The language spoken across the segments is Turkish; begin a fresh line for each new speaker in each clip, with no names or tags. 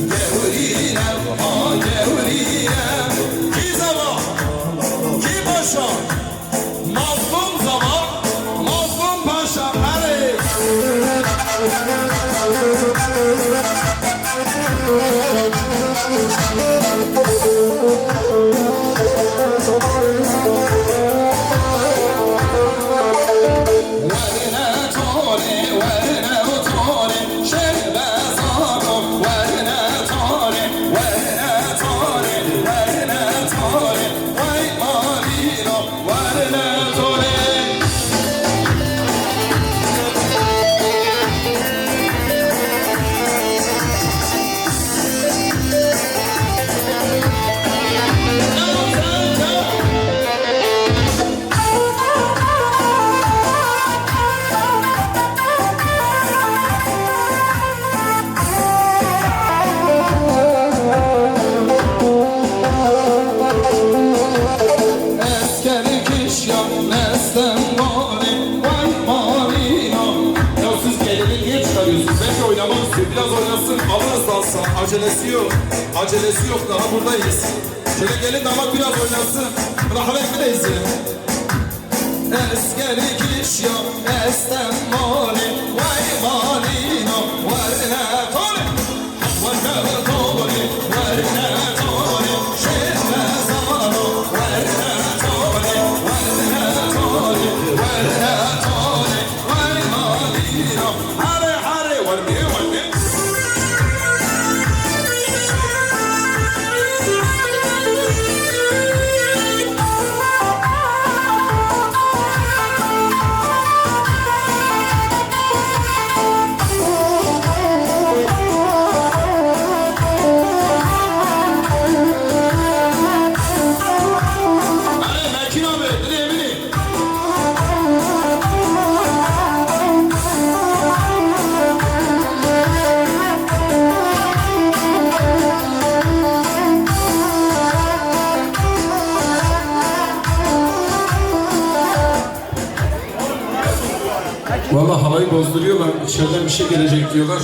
Gevrinem, ha gevrinem. Ki zaman, ki paşa. Mazlum zaman, mazlum paşa. Hadi. Biraz oynasın, alırız dansa. Acelesi yok. Acelesi yok, daha buradayız. Şöyle gelin damat biraz oynasın. Rahmet bile izleyin. Eskeri kiş yok, esten mali. Vay malina, varne toli. Varne toli, varne toli. Şehre zamanı, varne toli. Varne toli, varne toli. Vay malina, hare hare, varne varne.
Vallahi havayı bozduruyorlar, içeriden bir şey gelecek diyorlar.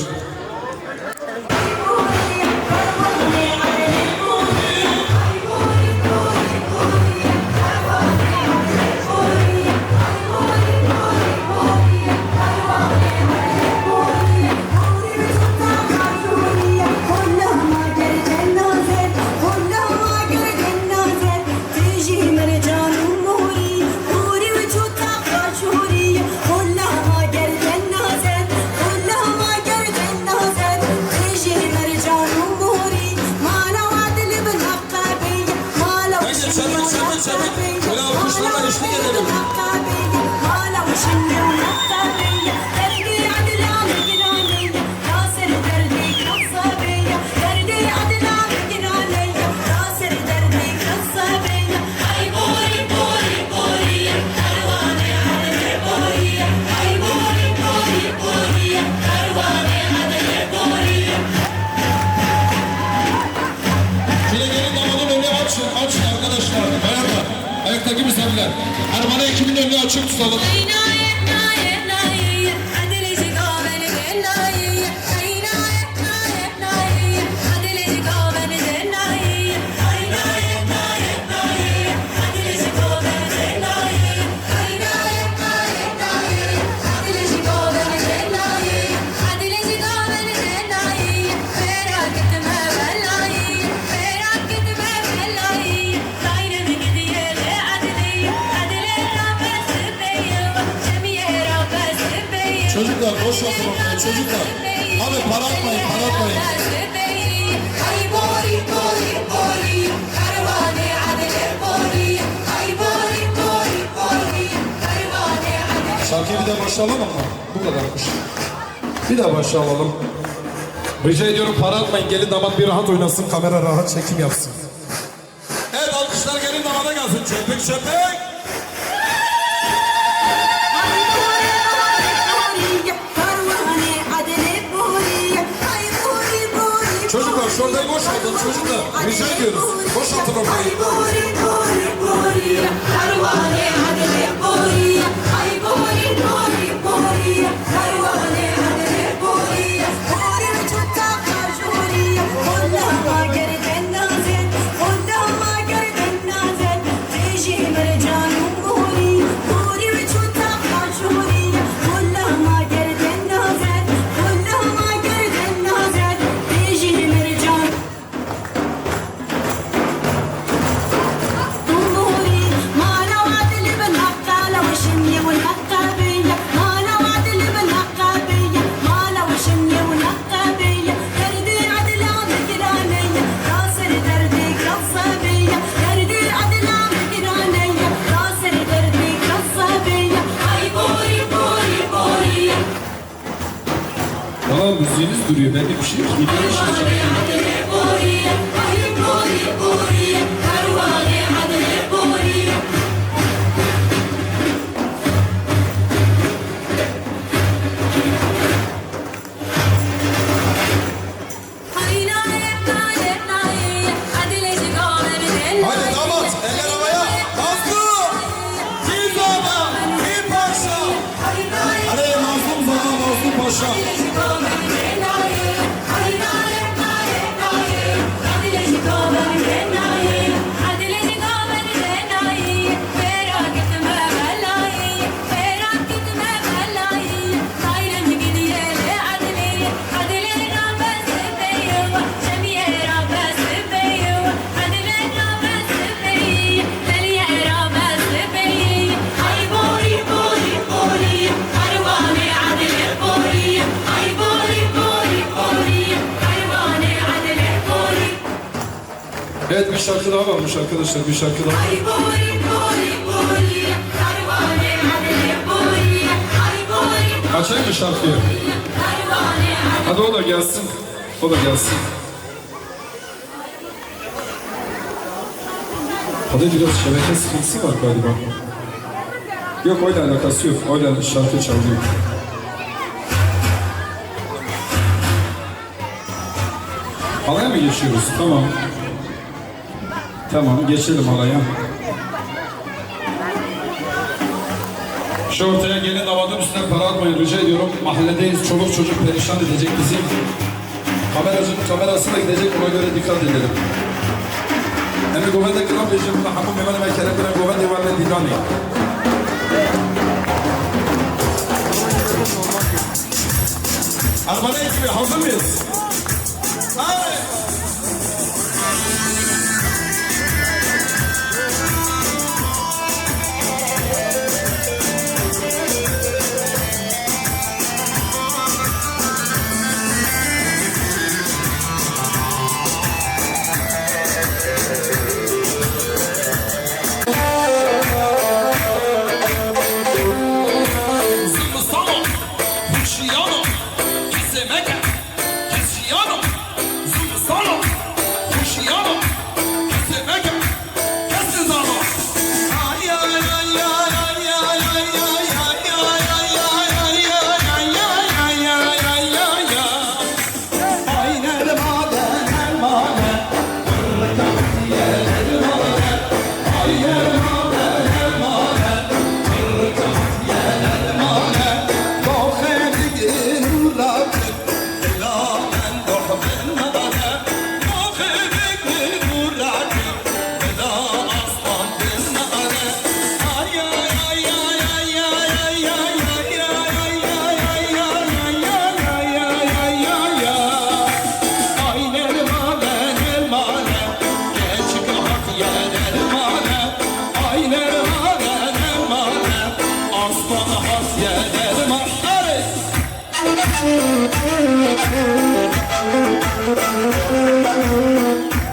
Böyle alkışlarla eşlik edelim. Açın arkadaşlar, bayanlar, ayaktaki misafirler. Arabana ekibin önünü açık tutalım. Çocuklar boş oturun, çocuklar. Abi para atmayın, para atmayın. Şarkıyı bir de başlayalım ama bu kadarmış. Bir daha başlayalım. Rica ediyorum para atmayın, gelin damat bir rahat oynasın, kamera rahat çekim yapsın. Evet alkışlar gelin damada gelsin, çöpek çöpek. Çocuklar şuradayı boşaltın çocuklar. Rica ediyoruz. Boşaltın orayı.
diyor. Ben de bir şey yok. Biliyorum şimdi.
Hadi damat, eller havaya. Mazlum. Kim damat? Kim paşa? Hadi mazlum zaman mazlum paşa.
Evet, bir şarkı daha varmış arkadaşlar. Bir şarkı daha. Açayım mı şarkıyı? Hadi o da gelsin. O da gelsin. Hadi biraz şebeke sıkıntısı var galiba. Yok, oyla alakası yok. Oyla şarkı çalıyor. Halaya mı geçiyoruz? Tamam. Tamam, geçelim halaya. Şu ortaya gelin damadın üstüne para atmayın rica ediyorum. Mahalledeyiz, çoluk çocuk perişan edecek bizi. Kameracının kamerası da gidecek, ona göre dikkat edelim. Emi govende kram bejim na hamu memane mekere kram govende varne didani. Arabana ekibi hazır mıyız? Hayır.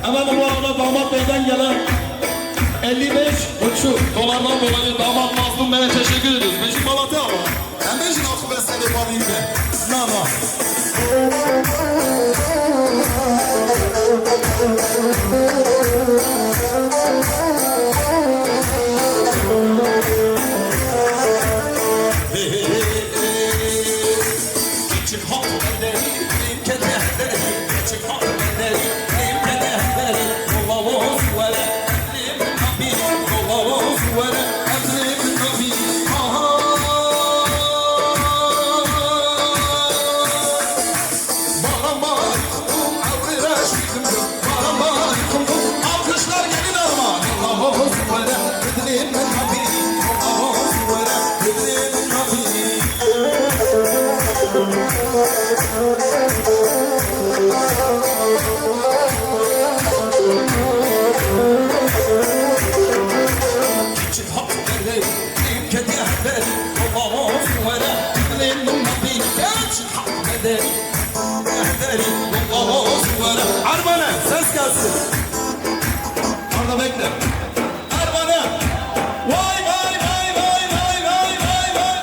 Hemen bu arada damat beyden gelen 55,5 dolardan dolayı damat Mazlum Bey'e teşekkür ediyoruz. Beşik Malatya ama.
Hem de şimdi akı besleyle yapayım be.
Nama.
Küçük hop bende, kete bende, küçük hop bende, kete bende. Kolavuz vere, emrim nabi, kolavuz vere, emrim nabi. Alkışlar gelin ama. Kolavuz vere, emrim nabi, kolavuz vere, emrim nabi. Küçük hakları, kedi hakları, kolavuz vere, emrim nabi. Küçük hakları, kolavuz vere.
Armane ses gelsin. Arda bekle.
Armane. Vay vay vay vay vay vay vay vay.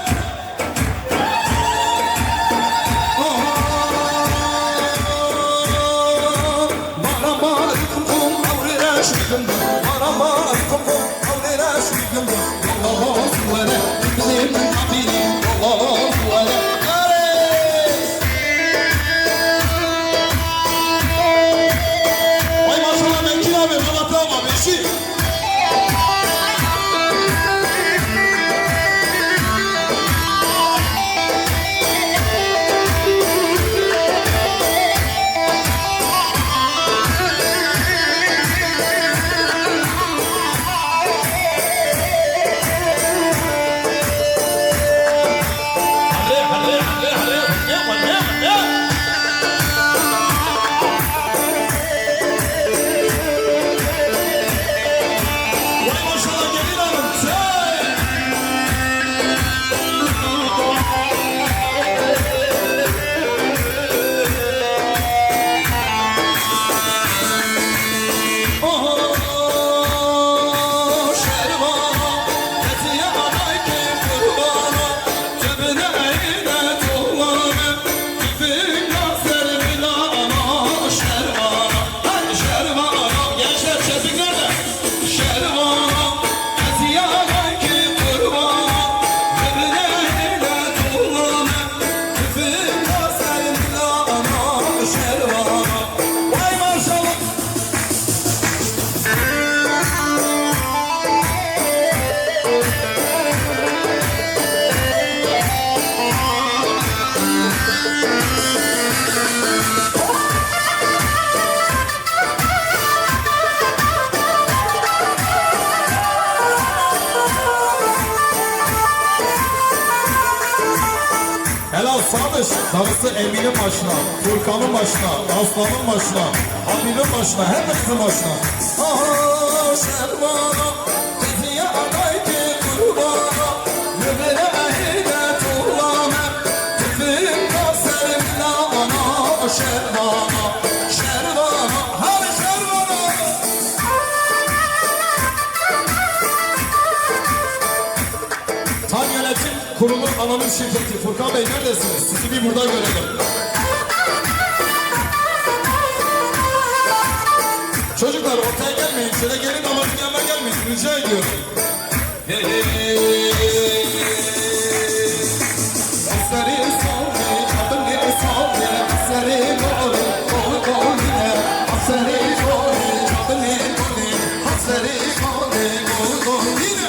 şıkkındı Aramaz kopum Kavlere şıkkındı Yolla suere Gidelim kabili Yolla suere Vay maşallah Mekin abi Malatya abi eşi Helal Sadıç, darısı Emin'in başına, Furkan'ın başına, Aslan'ın başına, Habib'in başına, hepimizin başına. Aha şervana, kızıya aday ki kurbana, mübile ehide tuğlana, tüfün kaserimle ana şervana, şervana, hadi şervana. Tam yönetim kurulu anonim şirketi. Furkan Bey neredesiniz? Sizi bir burada görelim. Çocuklar ortaya gelmeyin. Şöyle gelin damadın yanına gelmeyin. Rica ediyorum. Asları salve, adını salve, asları kolu, kolu kolu yine. Asları kolu, adını kolu, asları kolu, kolu kolu yine.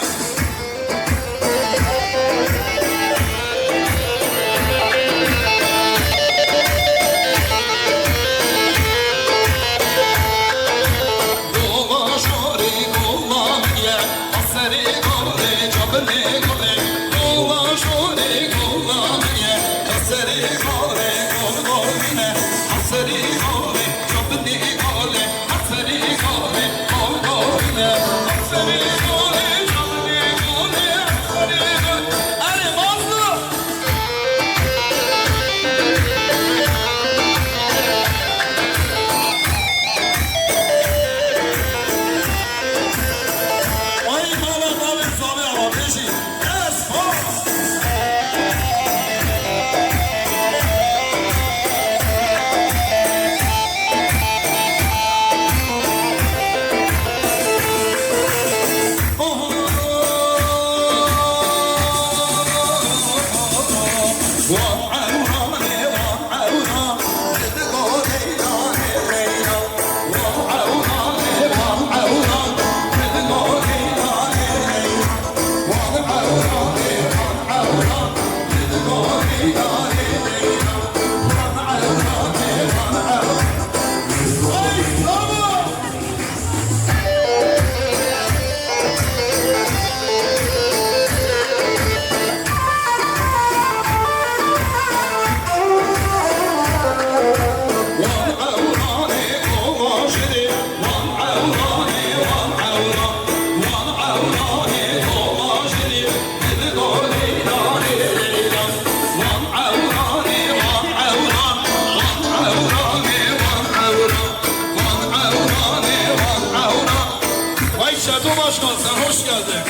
Başkan sen hoş geldin.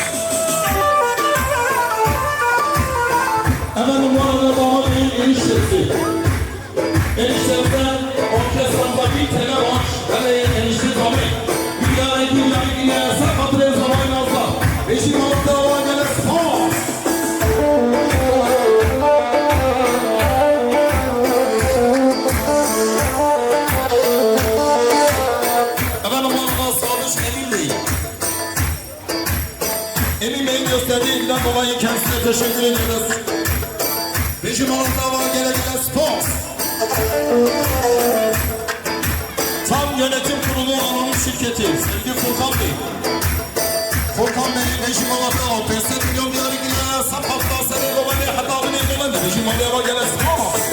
Efendim bu arada damat benim eniştesi. Eniştemden orkestramda bir tane var. Hele enişte tabi. Bir tane
Emin Bey'in gösterdiği ilgiden dolayı kendisine teşekkür ediyoruz. Bizim Malatya var gelecek Sports. Tam yönetim kurulu anonim şirketi sevgili Furkan Bey. Furkan Bey'in Bizim Malatya 5 milyon diğer ilgilere sapakta seni dolayı hatta abone edilen de Bizim Malatya var gelecek Sports.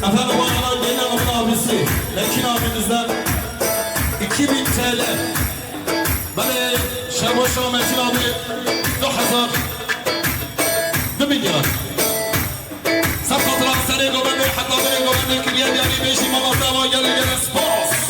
Efendim bu arada Gelin Hanım'ın abisi Mekin abimizden 2000 TL. Böyle Şerboşa Mekin abi 2000 2 milyar. Sen katılan seni göbeğinde hatta beni göbeğinde kiriye yani 5 imalatı ama gelin gelin Sports.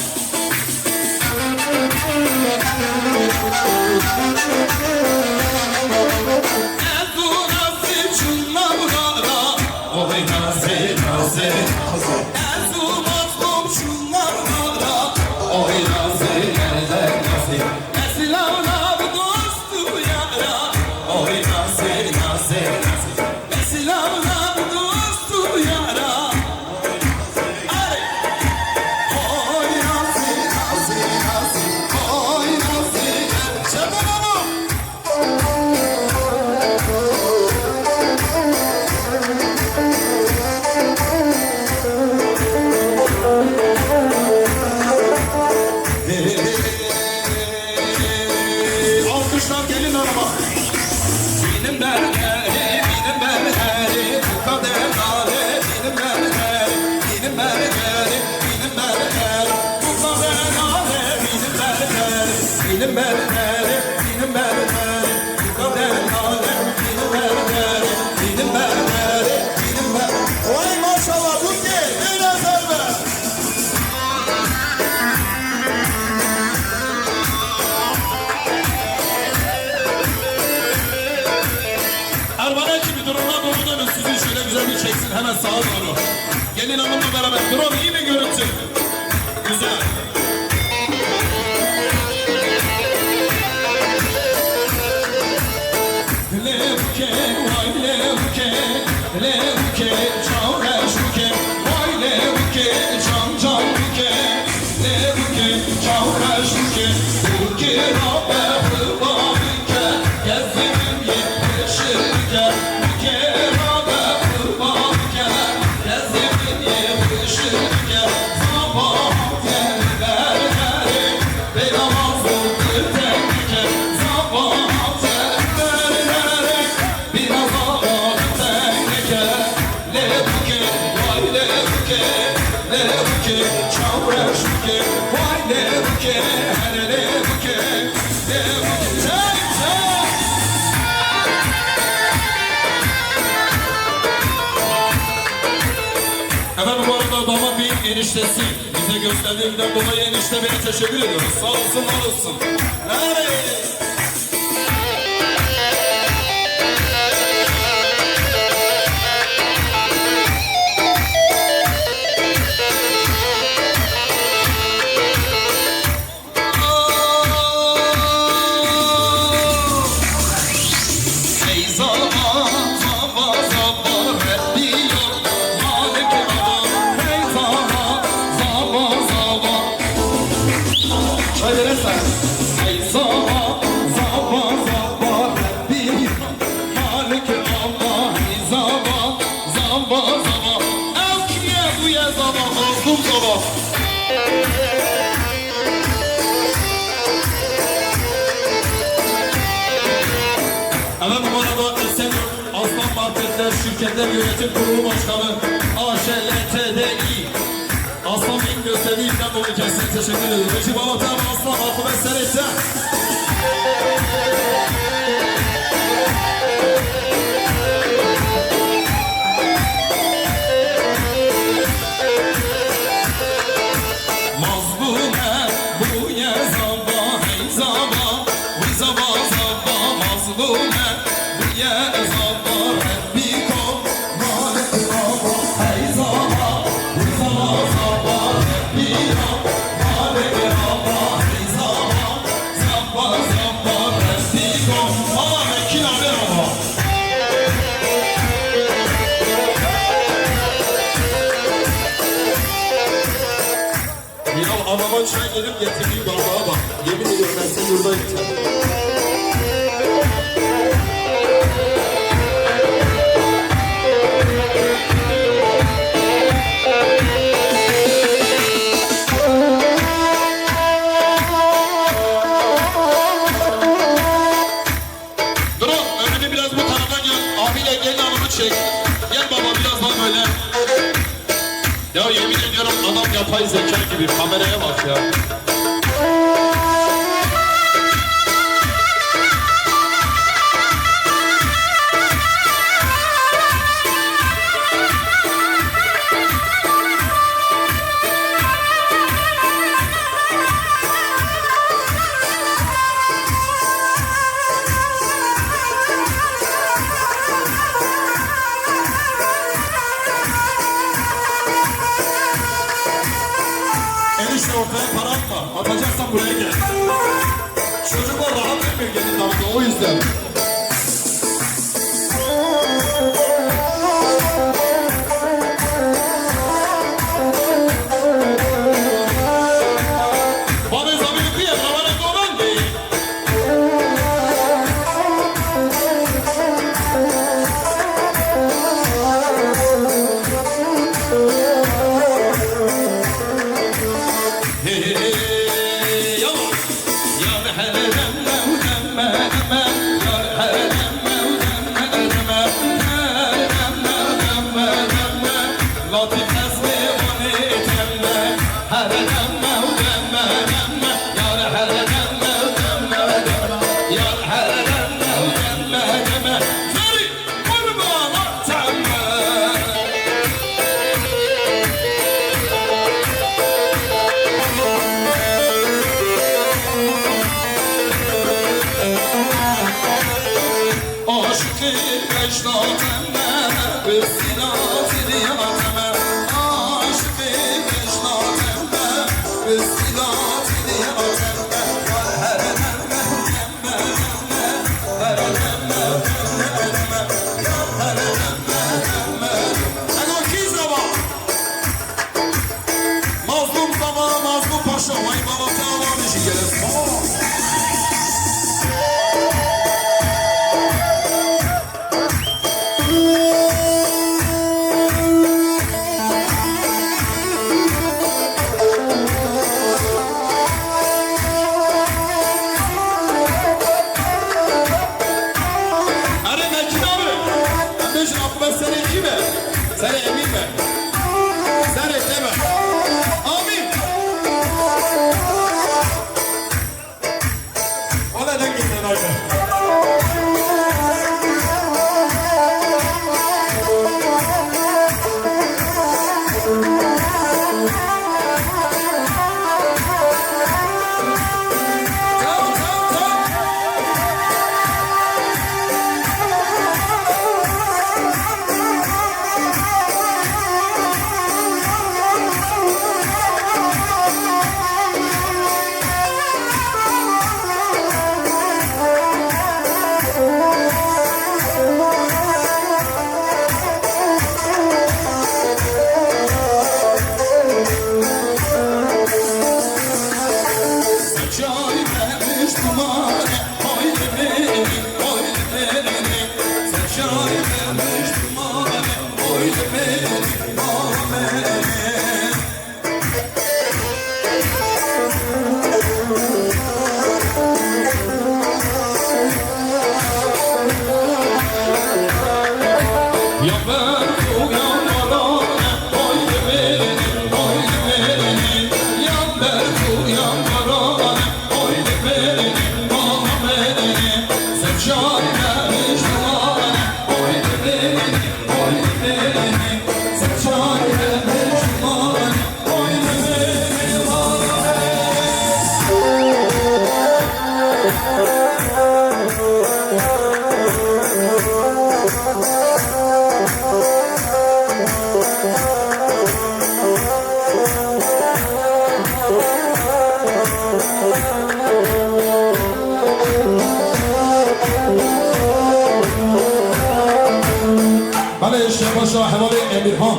Benim
çeksin hemen sağa doğru. Gelin hanımla beraber. Drone iyi mi görüntü? Güzel. Levke, vay levke, levke, çavreş buke, vay levke, can buke, levke, çavreş buke, buke, rabbe, hıva buke, gezdirim yetişir buke, buke, rabbe, hıva buke, gezdirim yetişir buke, sabah tellerleri, belamazdır tehlike, sabah Levuke, çavreş buke, vay levuke, hele levuke, levuke, çay çay. Efendim bu arada damat beyin eniştesi bize gösterdiğinden dolayı enişte beni teşekkür ediyoruz. Sağ olsun, var olsun. Hey! Hemen bu arada Esenyurt Aslan Marketler Şirketler Yönetim Kurulu Başkanı AŞLTDİ Aslan Bey'in gösterdiğinden dolayı kendisine teşekkür ederim. Recep Alatan Aslan Akı ve Seretse. Mazlume bu ye zaba hey zaba bu zaba zaba mazlume bu ye zaba bir kol malik zaba hey zaba bu zaba zaba bir kol malik zaba hey zaba zaba zaba bir kol ama mekin haber ama. Ya anama çay gelip getirdiğim bardağa bak. Yemin ediyorum ben seni yurda gideceğim. Drone önünü biraz bu tarafa gel. Abiyle gelin hanımı çek. Gel baba biraz daha böyle. Ya yemin ediyorum adam yapay zeka gibi, kameraya bak ya. Enişte ortaya para atma. Atacaksan buraya gel. Çocuklar rahat etmiyor gelin damda, o yüzden. Bana zamanı kıyam, bana doğran değil. Aşkı meşnatemle bir sinan Seni emin mi? Sen ekleme. Amin. O neden gittin orada?
Emirhan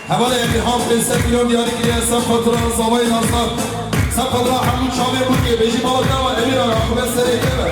Heval Emirhan Bilsen milyon diyarı giriye sen fatıranın zavayı nazlar sen fatıra hamdun şamir bu gibi beji balıklar var Emir Ağa akıbet sere ekleme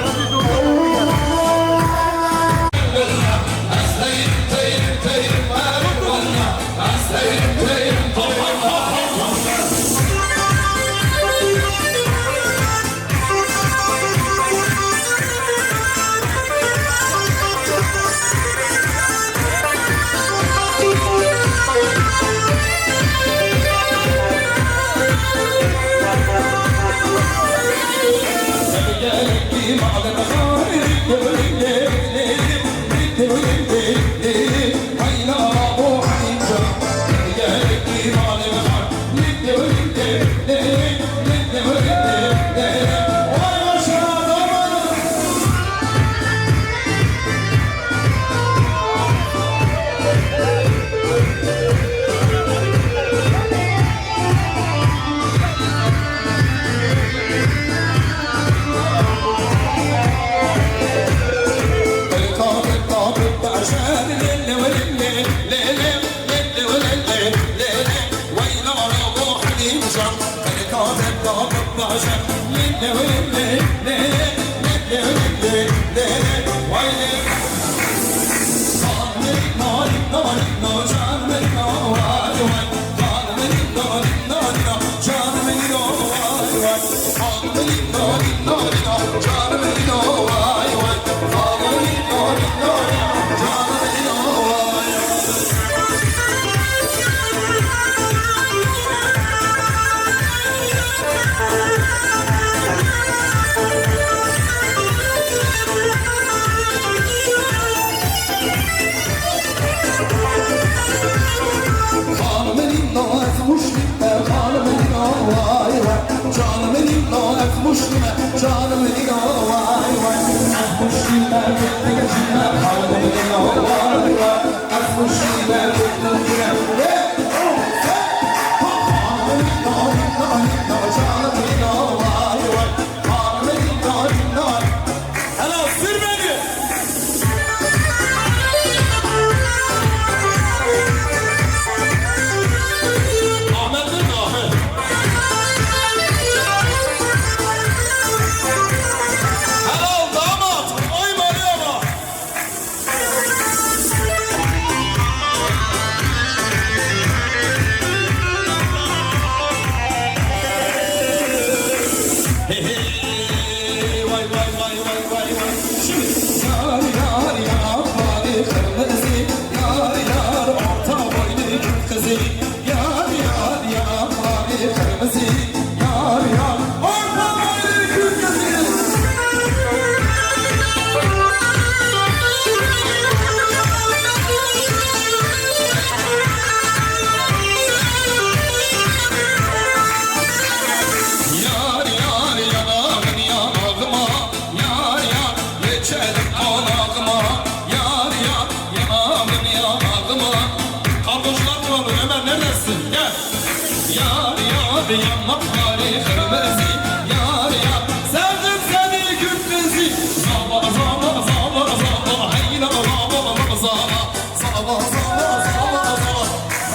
benzi Zaba zaba zaba zaba Heyla zaba zaba Zaba zaba zaba zaba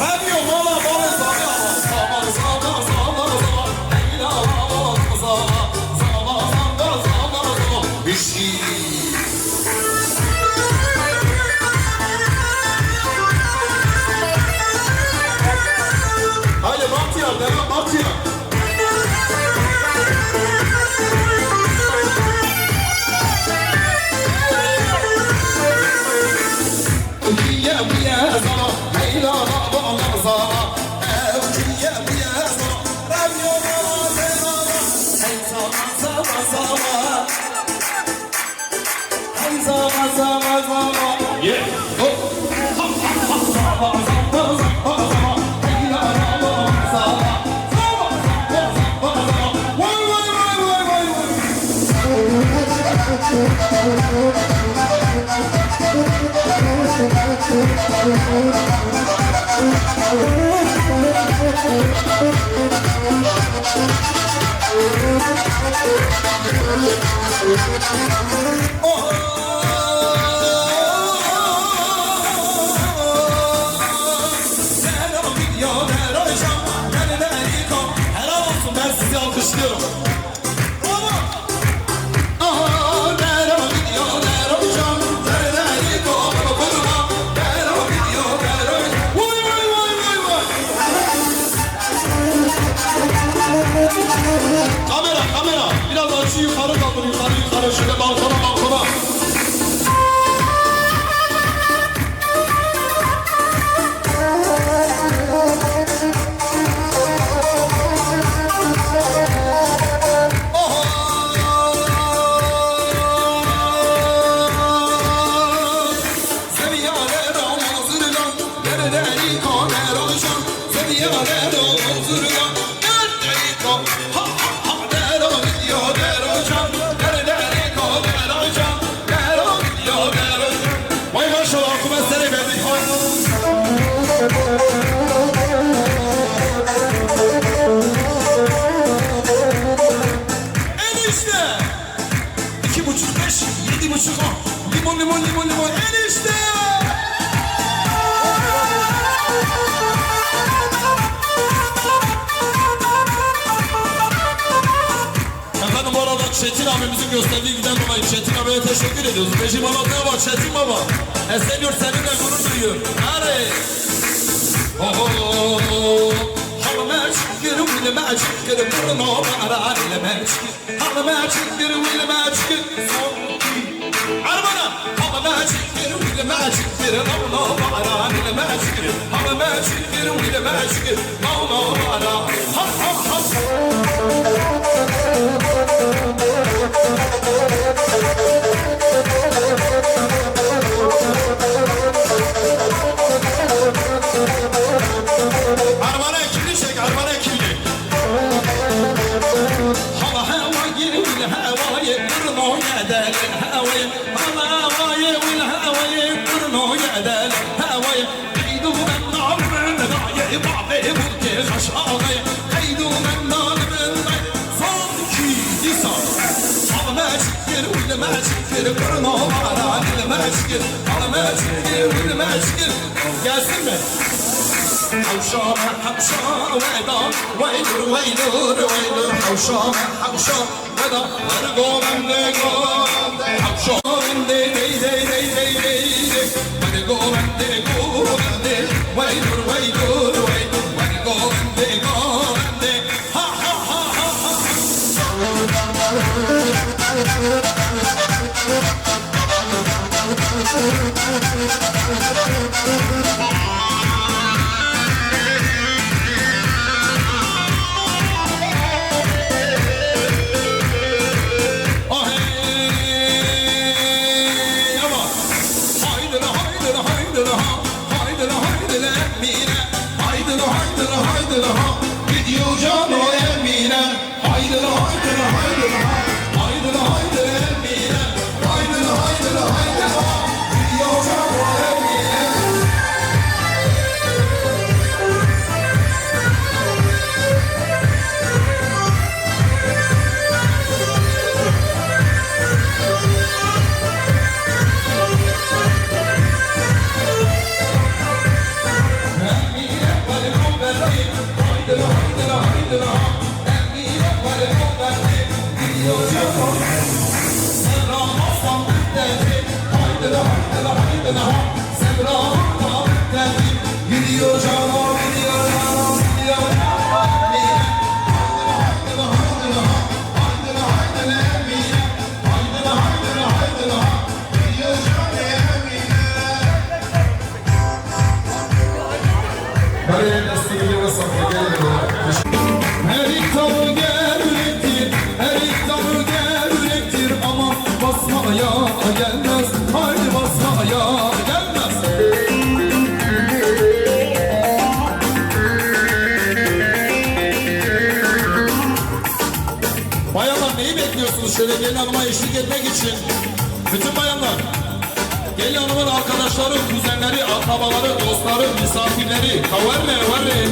Radio mala mala zaba Zaba zaba zaba zaba Heyla zaba zaba Zaba zaba zaba zaba Bişi Haydi Batıya, devam Batıya. Ukiye buye zara, Leyla baba zara. Ukiye buye zara, Rabyo baba zara. Hey zara zara zara. Hey zara zara zara. Yeah. Oh. Ha ha ha. Zara zara zara zara. Leyla baba zara. Zara zara zara. Vay vay vay vay vay vay. Helal olsun, ben sizi alkışlıyorum. Bravo. Aha, nereye gidiyor, nereye hocam? Nereye gidiyor, kurma? Nereye gidiyor, nereye? Vay vay vay vay vay. Kamera, kamera. Biraz açı yukarı kaldır, yukarı yukarı. Şöyle balkona, balkona. Vay maşallah, aklıma seni verdik. Enişte 2,5 5 7,5 10 limon limon limon limon enişte. Efendim bu arada Çetin abimizin gösterdiği giden dolayı Çetin abiye teşekkür ediyoruz. Beşi Malatya'ya bak Çetin baba. Esenyurt seninle gurur duyuyor. Hadi. Magic, with the magic, get a little more around the magic. I'm a magic, get a with the magic. Armana, I'm a magic, get a with the magic, get a little more around the magic. I'm a magic, get a with the magic, no more around. Ha ha ha. Armana ekibini çek, Armana ekibini. Hava havayı, vil havayı, kırno yedel havayı. Hava havayı, vil havayı, kırno yedel havayı. Kaydu ben nalımın dayı, babe bulke aşağıya. Kaydu ben nalımın dayı, sanki lisan. Hava magic, vil magic, kırno vara, vil magic. Hava magic, vil magic. Gelsin mi? حوشام حوشام ودا ويدر ويدر ويدر حوشام حوشام ودا ورقو من دقو حوشام دي دي دي دي دي دي ورقو من دقو من دي ويدر ويدر ويدر ورقو من دقو من دي ها ها ها ها haydi la haydi la Semra'na geldim gidiyor canım gidiyor canım gidiyor canım haydi la haydi la haydi la haydi la Emine haydi la haydi la haydi la gidiyor canım Emine.
Böyle desteğiyle sakla geliyor.
Her iddialı gevrektir, her iddialı gevrektir ama basmaya gelmez, haydi basmaya gelmez. Bayanlar neyi bekliyorsunuz şöyle gelin hanıma eşlik etmek için? Bütün bayanlar, gelin hanımın arkadaşları, kuzenleri, akrabaları, dostları, misafirleri, kaverle, varre.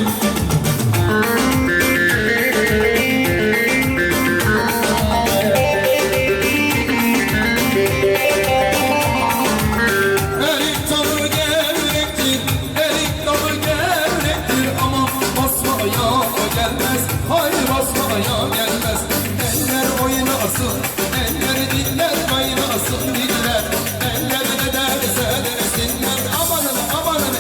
Erik dalı gevrektir, erik dalı gevrektir ama basmaya gelmez, hayır basmaya gelmez. Eller oynasın, eller diller kaynasın diller, eller ne derse desinler, amanın amanın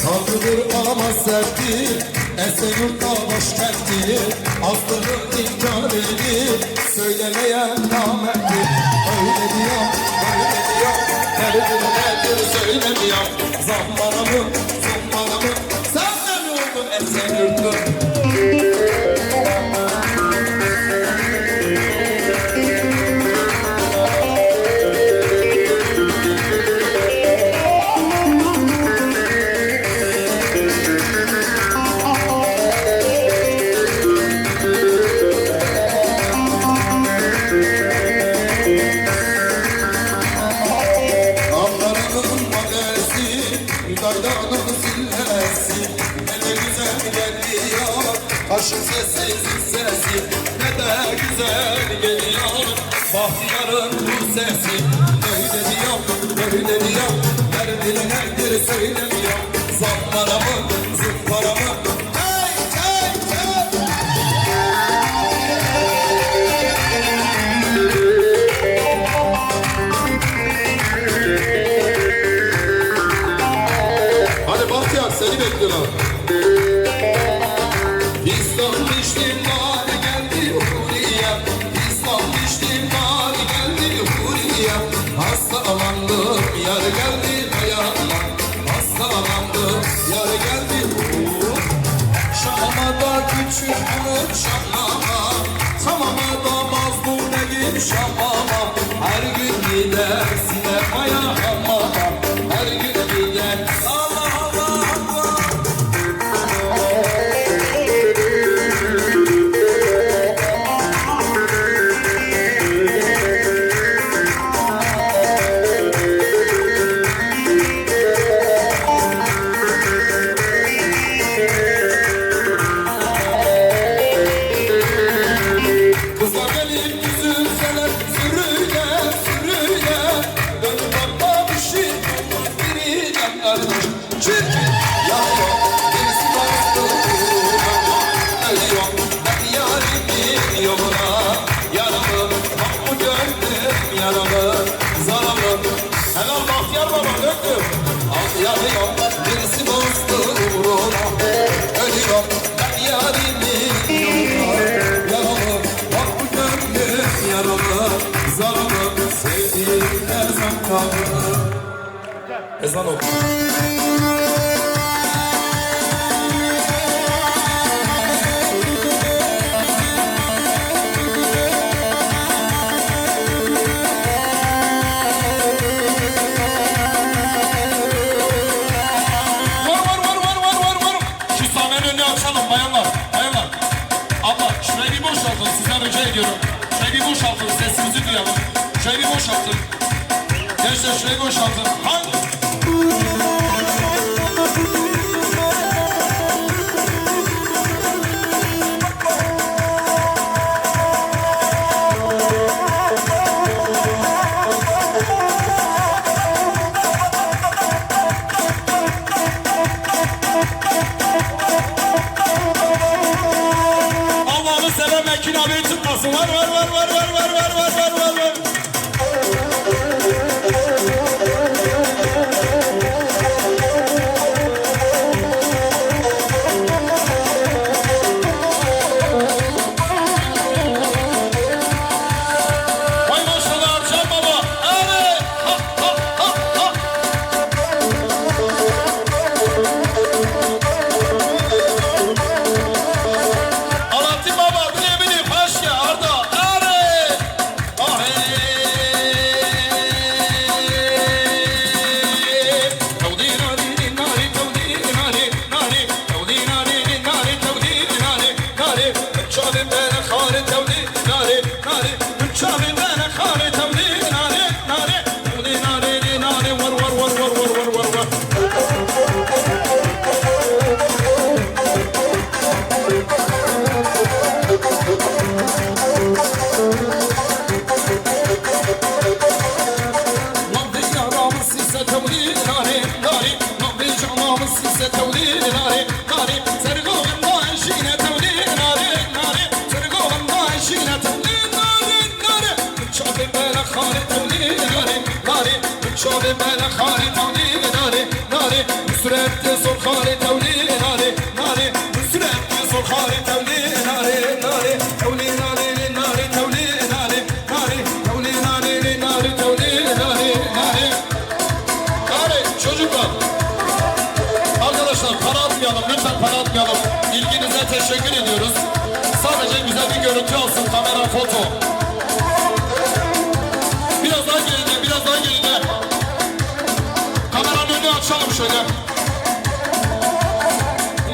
Tatlıdır ama serttir, esen yurtta başkenttir. Azlığı inkar edir, söylemeyen namerttir. Öyle diyor, böyle diyor, neredir nedir söylemiyor. Zammana mı, zammana mı, sen de mi oldun esen yurtun? Ankara'nın magazin, Daydanın zillesi, ne de güzel geliyor, aşk sessiz sesi, ne de güzel geliyor, Bahtiyar'ın bu sesi. Öyle diyor, böyle diyor, derdini nedir söylemiyor, zammara mı, zımpara mı, hey hey hey. Hadi Bahtiyar seni bekliyorlar. İslam içtim bari geldi Huriye, İslam içtim bari geldi Huriye. Hastalandım yar geldi dayanma, hastalandım yar geldi. Şam'a da küçük hanım Şam'a, Şam'a da mazlum değil Şam'a. Her gün gider sinemaya hamama, her gün gider. Allah Allah Allah. Kızlar gelip üzülseler sürüyle sürüyle, dönüp bakma bir şey olmaz birine kardeş. Çirkin yanıyor birisi bastı uğruna, ölüyor ben yarimin yoluna. Yaramı bak bu gönlüm yaramı, zaramı helal Bahtiyar baba döndüm. Al yanıyor birisi bastı uğruna, ölüyor ben yarimin yoluna. Yaramı bak bu gönlüm yaralı, zaramı sevdiğim ezan kaldı. Ezan oku. Var. Şu sahnenin önünü açalım bayanlar, bayanlar. Abla şurayı bir boşaltın, sizden rica ediyorum. Şurayı bir boşaltın, sesimizi duyalım. Şurayı bir boşaltın. Gençler şurayı boşaltın. Haydi. Allah'ını seven Mekin abi tutmasın. Var. Vay maşallah Can Baba. Evet. Ha. Alaaddin Baba bilebilir. Hoş ya Arda. Evet. Ah شوفي بلا خالي تولي ناري نصرت صوت خالي تولي ناري نصرت صوت خالي تولي ناري تولي ناري تولي ناري تولي ناري تولي ناري çocuklar arkadaşlar para atmayalım lütfen para atmayalım ilginize teşekkür ediyoruz sadece güzel bir görüntü alsın kamera foto biraz daha geride kameranın önünü açalım şöyle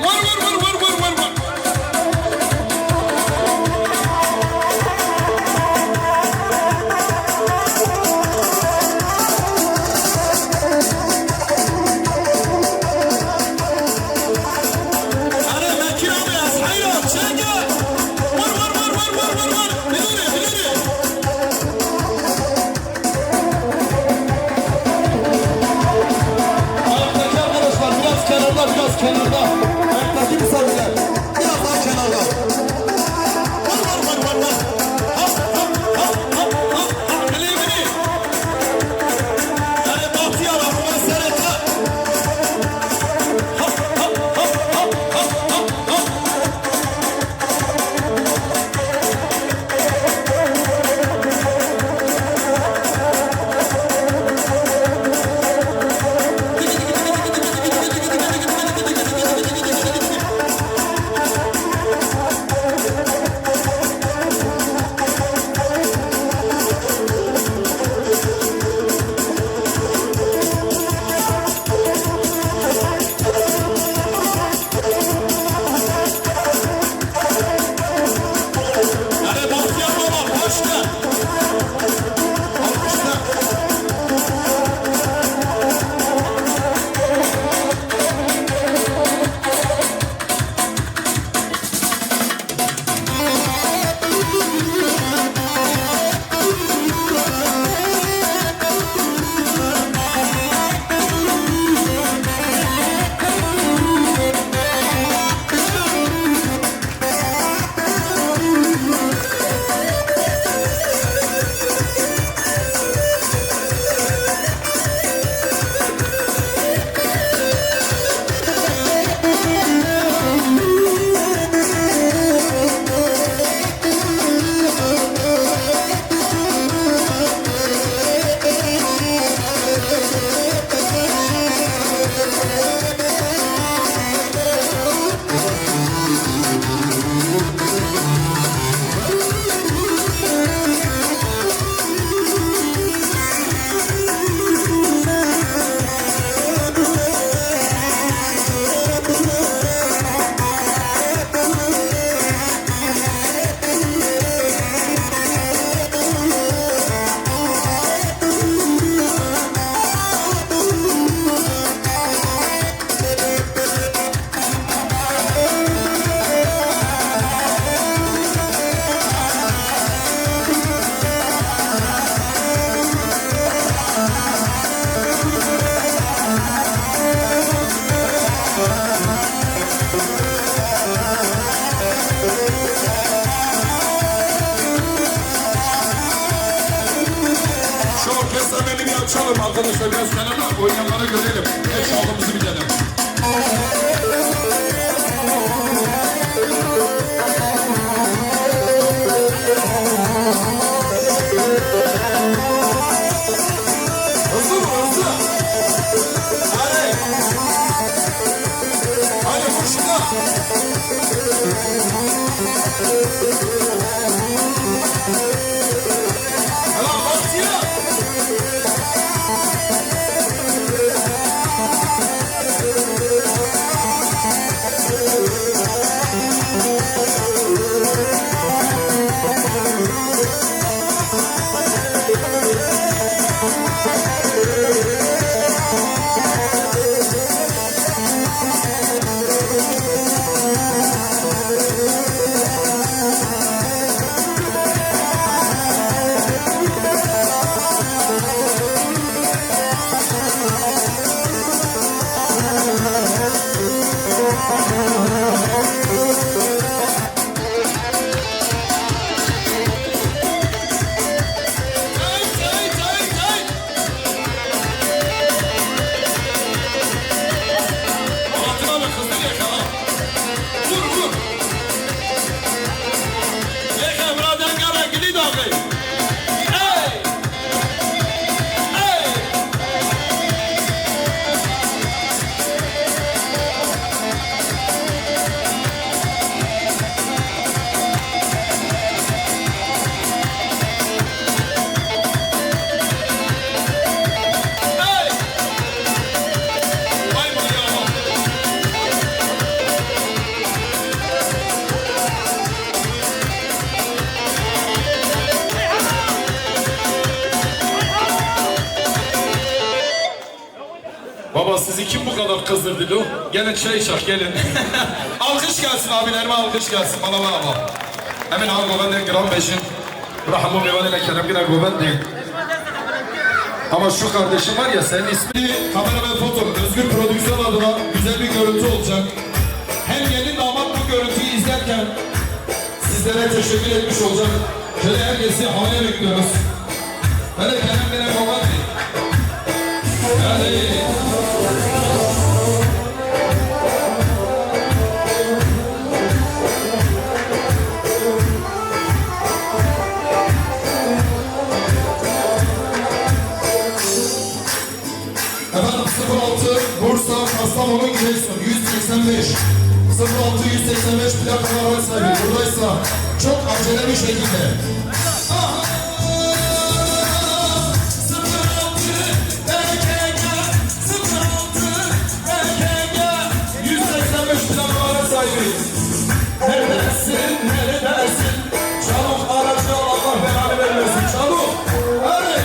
var bir dur ya
açalım arkadaşlar. Biraz kenara oynayanları görelim. Ne çaldığımızı bilelim. Hızlı mı hızlı? Hadi. Hadi koşuna. Helal bak ya. Baba sizi kim bu kadar kızdırdı lo? Gelin çay içak gelin. Alkış gelsin abilerime alkış gelsin bana baba. Hemen al goven gram beşin. Rahmu mevaliyle kerem yine goven değil. Ama şu kardeşim var ya senin ismini kamera ve foto Özgür Prodüksiyon adına güzel bir görüntü olacak. Hem gelin damat bu görüntüyü izlerken sizlere teşekkür etmiş olacak. Şöyle herkesi havaya bekliyoruz. Böyle kerem yine goven değil. Hadi. Efendim 06 Bursa Kastamonu Giresun 185 06 185 plakalar sahibi buradaysa çok acele bir şekilde. 185 plakalar sahibi. Neredesin, neredesin? Çabuk aracı al, Allah belanı vermesin. Çabuk. Hadi.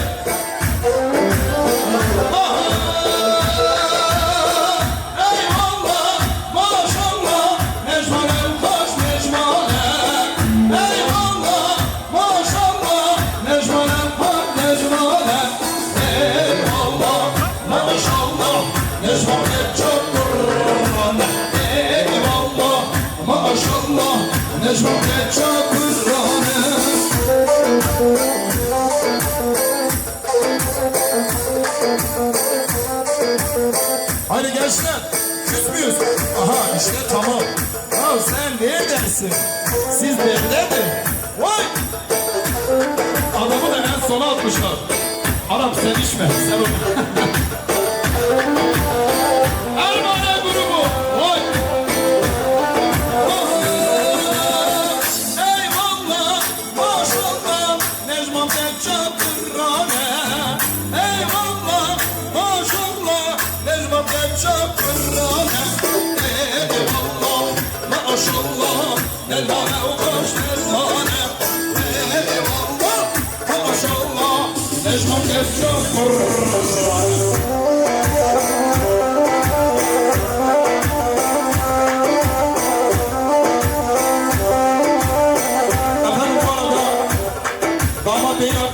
Necmet Çakır'ın Hadi gençler, küs müyüz? Aha işte tamam. Ya sen neredesin? Siz nerededir? Vay! Adamı da en sona atmışlar. Arap sen içme, sen Ermane grubu, vay! Eyvallah, maşallah, Necmet Çakır'ın eyvallah, maşallah, Necmet Çakır'ın eyvallah, maşallah, nelhane uğraş nelhane eyvallah, maşallah, Necmet Çakır'ın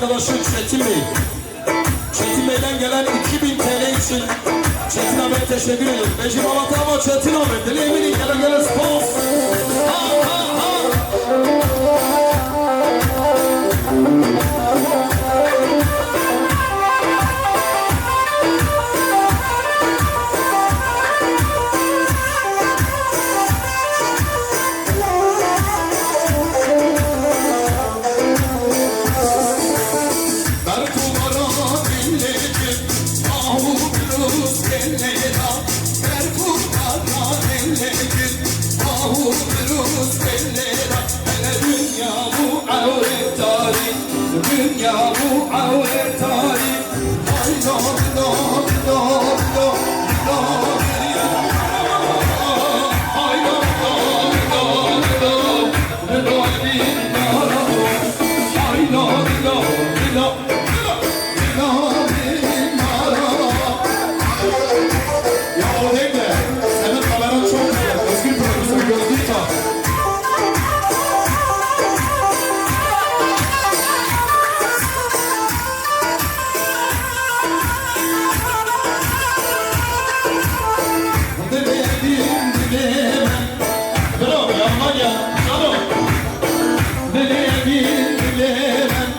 arkadaşım Çetin Bey. Çetin Bey'den gelen 2000 TL için Çetin abi teşekkür ederim. Beşi Balat'a ama Çetin abi. Dileğiminin gelen spons.
ya bu avret tarih Ay la la la la la Ay la la la la la Ay la la la
Ya o değil de senin kameran çok güzel. Özgür prodüksiyon gözlüğü tak.
Bravo yanıma gel canım Bilemem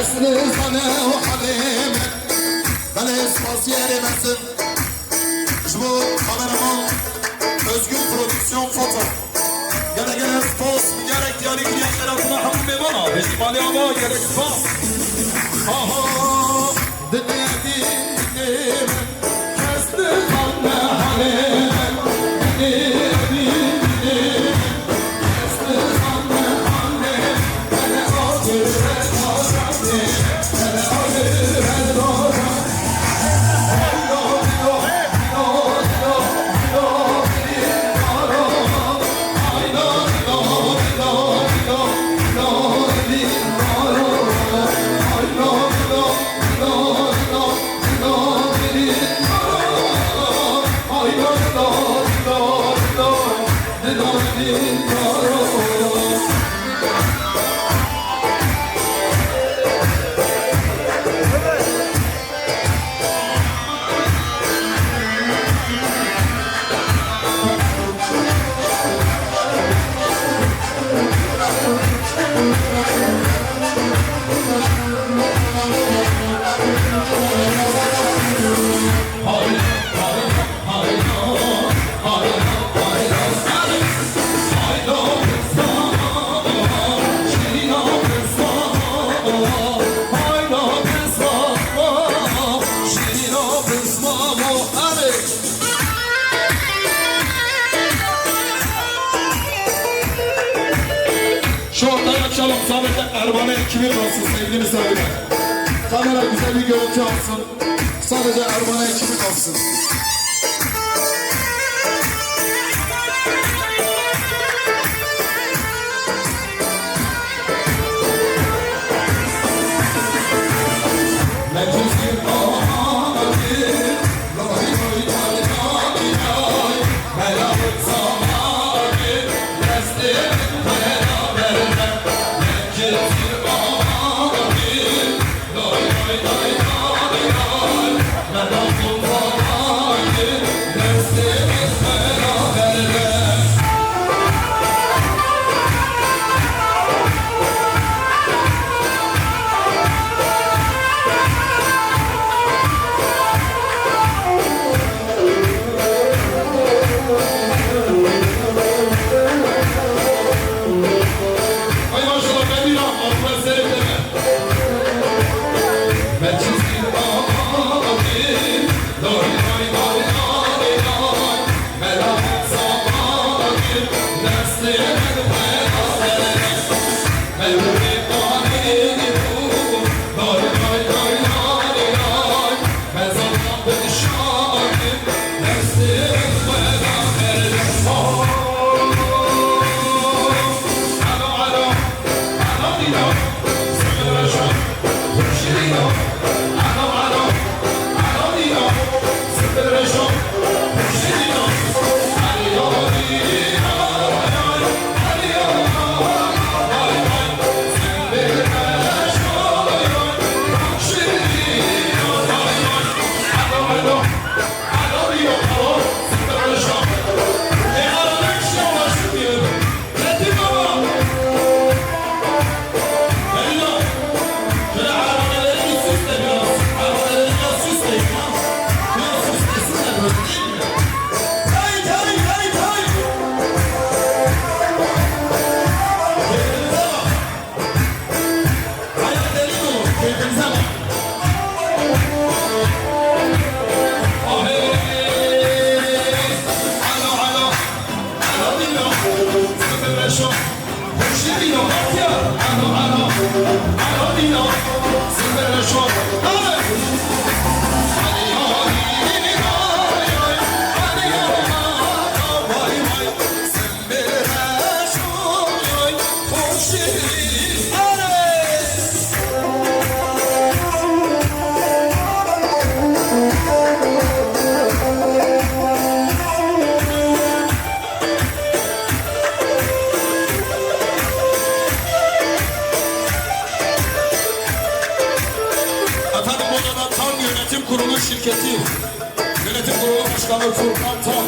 Esni sana o halim Ben espas yerimezim Bu kameraman Özgür prodüksiyon foto Gene espas Gerek yani kiriye şerefine hakkım bana Beşimali ama gerek espas Aha Dilemem Esni sana halim Şu ortaya açalım sadece Ermani ekibi kalsın sevgili misafirler. Kamera güzel bir görüntü alsın. Sadece Ermani ekibi kalsın. Kurulu şirketi yönetim kurulu başkanı Furkan Tan.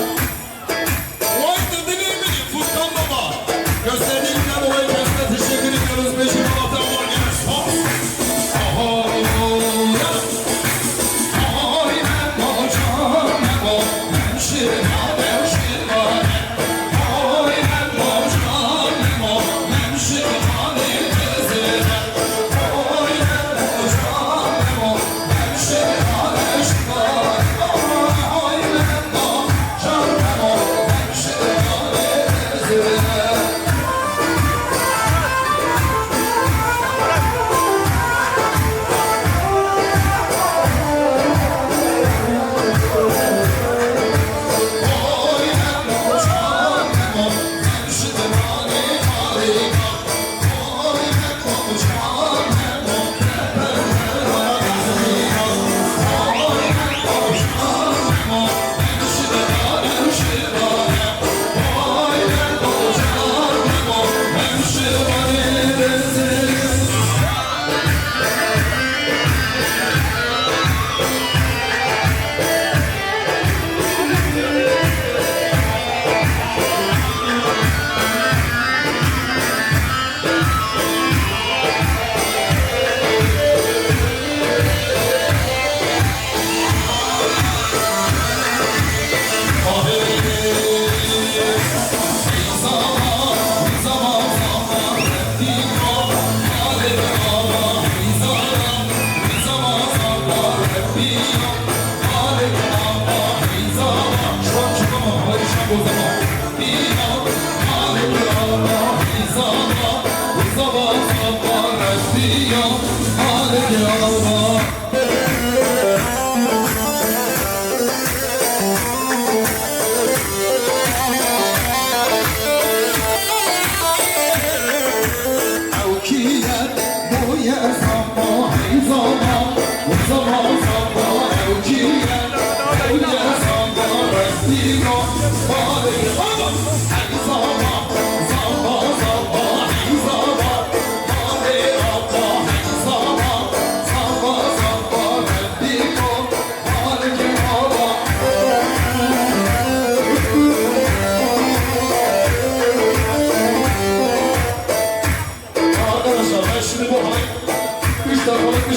Vay dediğimi Furkan Baba. Gösterdiğinden dolayı kendisine teşekkür ediyoruz. Beşik Malatya var gene sağ.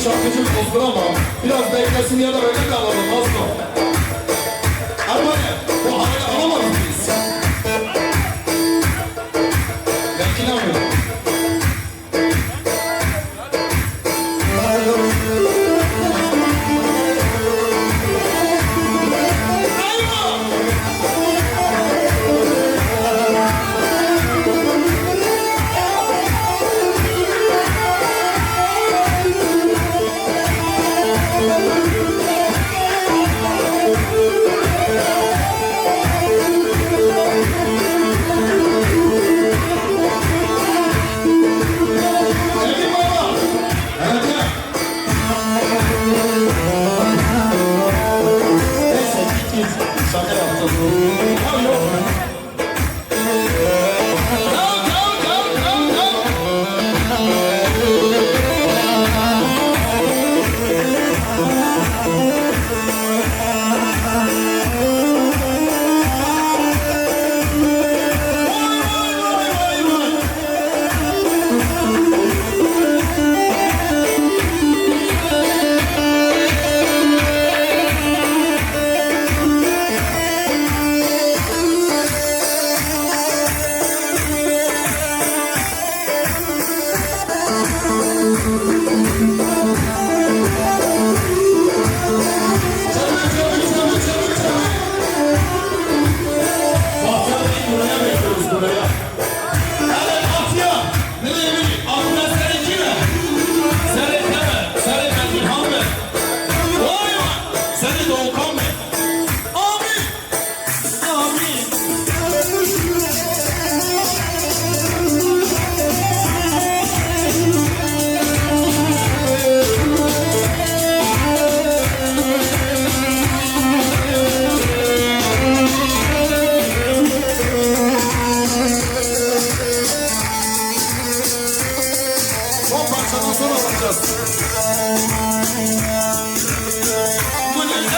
Şarkıcı bozdur ama biraz beklesin ya da öyle kalalım Nazlı. Ermani, bu havayı alamaz mıyız? Bekle mi?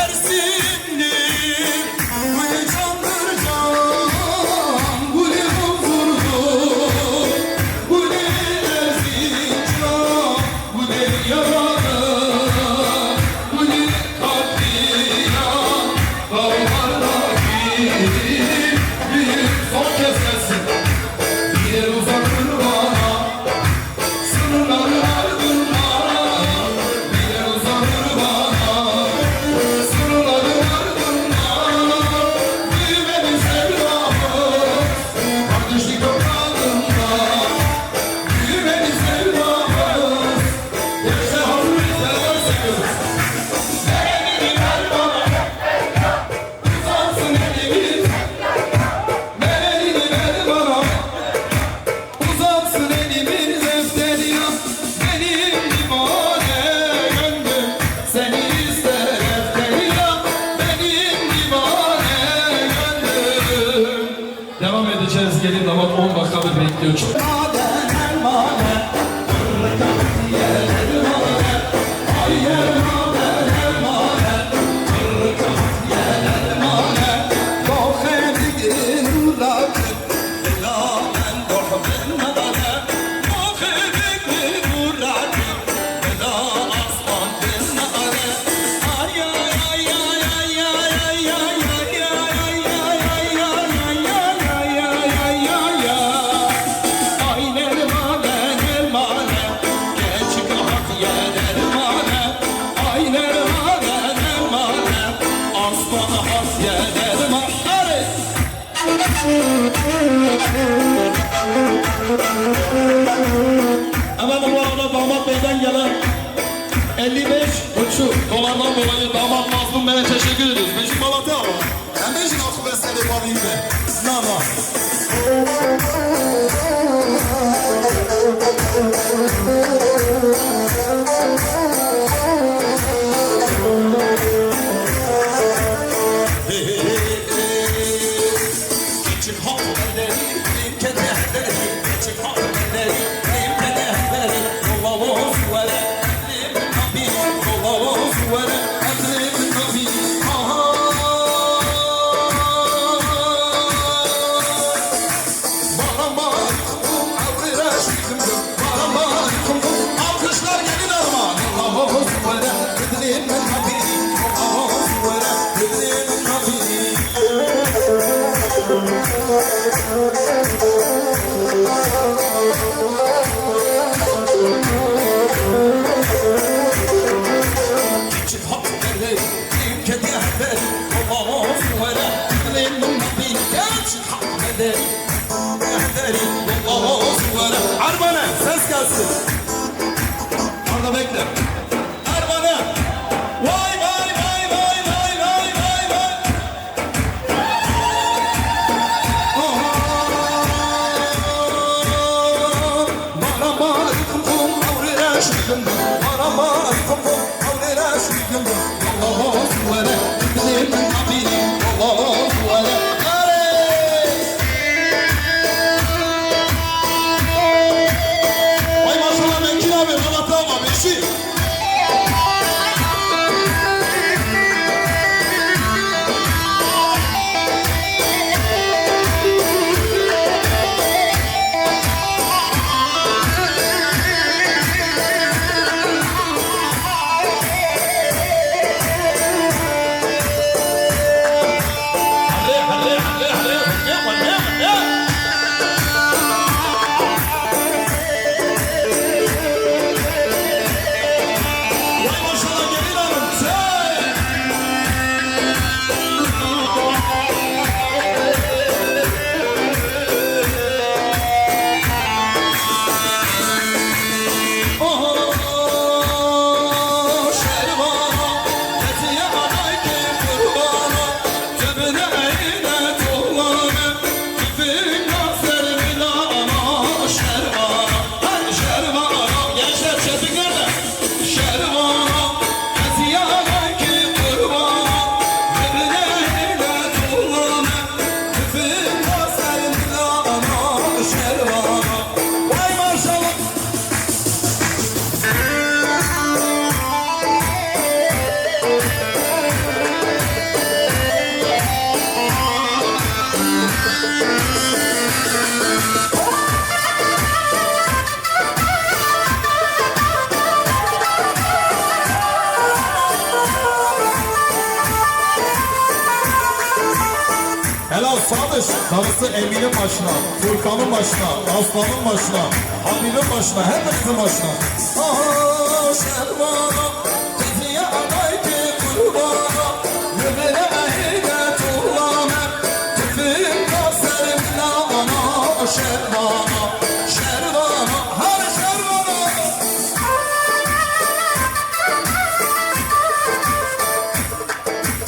Ersinli Gülü candır can Gülü huzurlu Gülü erzincan Gülü yaralı Gülü katliam Dağlardaki bir son kez gelsin Bir yer uzatır bana Sınırları ardından Bir yer uzatır bana Sınırları ardından Büyümeli sevdamız Kardeşlik toprağında Büyümeli sevdamız Yaşa hazır bizler seviyoruz Elini ver bana Uzansın elimiz Elini ver bana Uzansın elimiz defteri yaz Benim divane gönlüm Seni ister defteri yaz Benim divane gönlüm
Devam edeceğiz. Gelin damat 10 dakika bekliyor. Çok
Maden elmane Kırlık aktiye elmane Ay elmane elmane Kırlık aktiye elmane Dohebigin uğrakıp Elamen dohbin nadane Dohebigin uğrakıp Ela aslan bin nadane Ay ay ay ay ay ay ay ay Ay nermane nermane Genç kahtiye nermane Ay nermane nermane Aslan hasiye nermane Hemen bu arada damat beyden gelen 55,5 dolardan dolayı damat Mazlum Bey'e teşekkür ediyoruz. Beşik Malatya ama. Ben beşik akıl besledim alayım ben. Sınava. Geçin hak elleri, limke defteri Geçin hak elleri, limke defteri Yollavuz vere, elim nabi Yollavuz vere, elim nabi Alkışlar gelin armağan Yollavuz vere, elim nabi Yollavuz vere, elim nabi Geçin hak elleri, limke defteri Yollavuz vere, elim nabi Geçin hak elleri Armane ses gelsin. Orada bekle. Armane. Vay vay vay vay vay vay vay vay. Marama kum avrera şıkkım. Marama kum avrera şıkkım. Allah'u süvere. Dilim abini. Allah'u süvere.
Sadıç. Darısı Emin'in başına, Furkan'ın başına, Aslan'ın başına, Habib'in başına, hepimizin başına.
Ah şervana Tiziye adayki kurbana Yübile ehide tuğlame Tüfün kaserimle ana şervana Şervana her şervana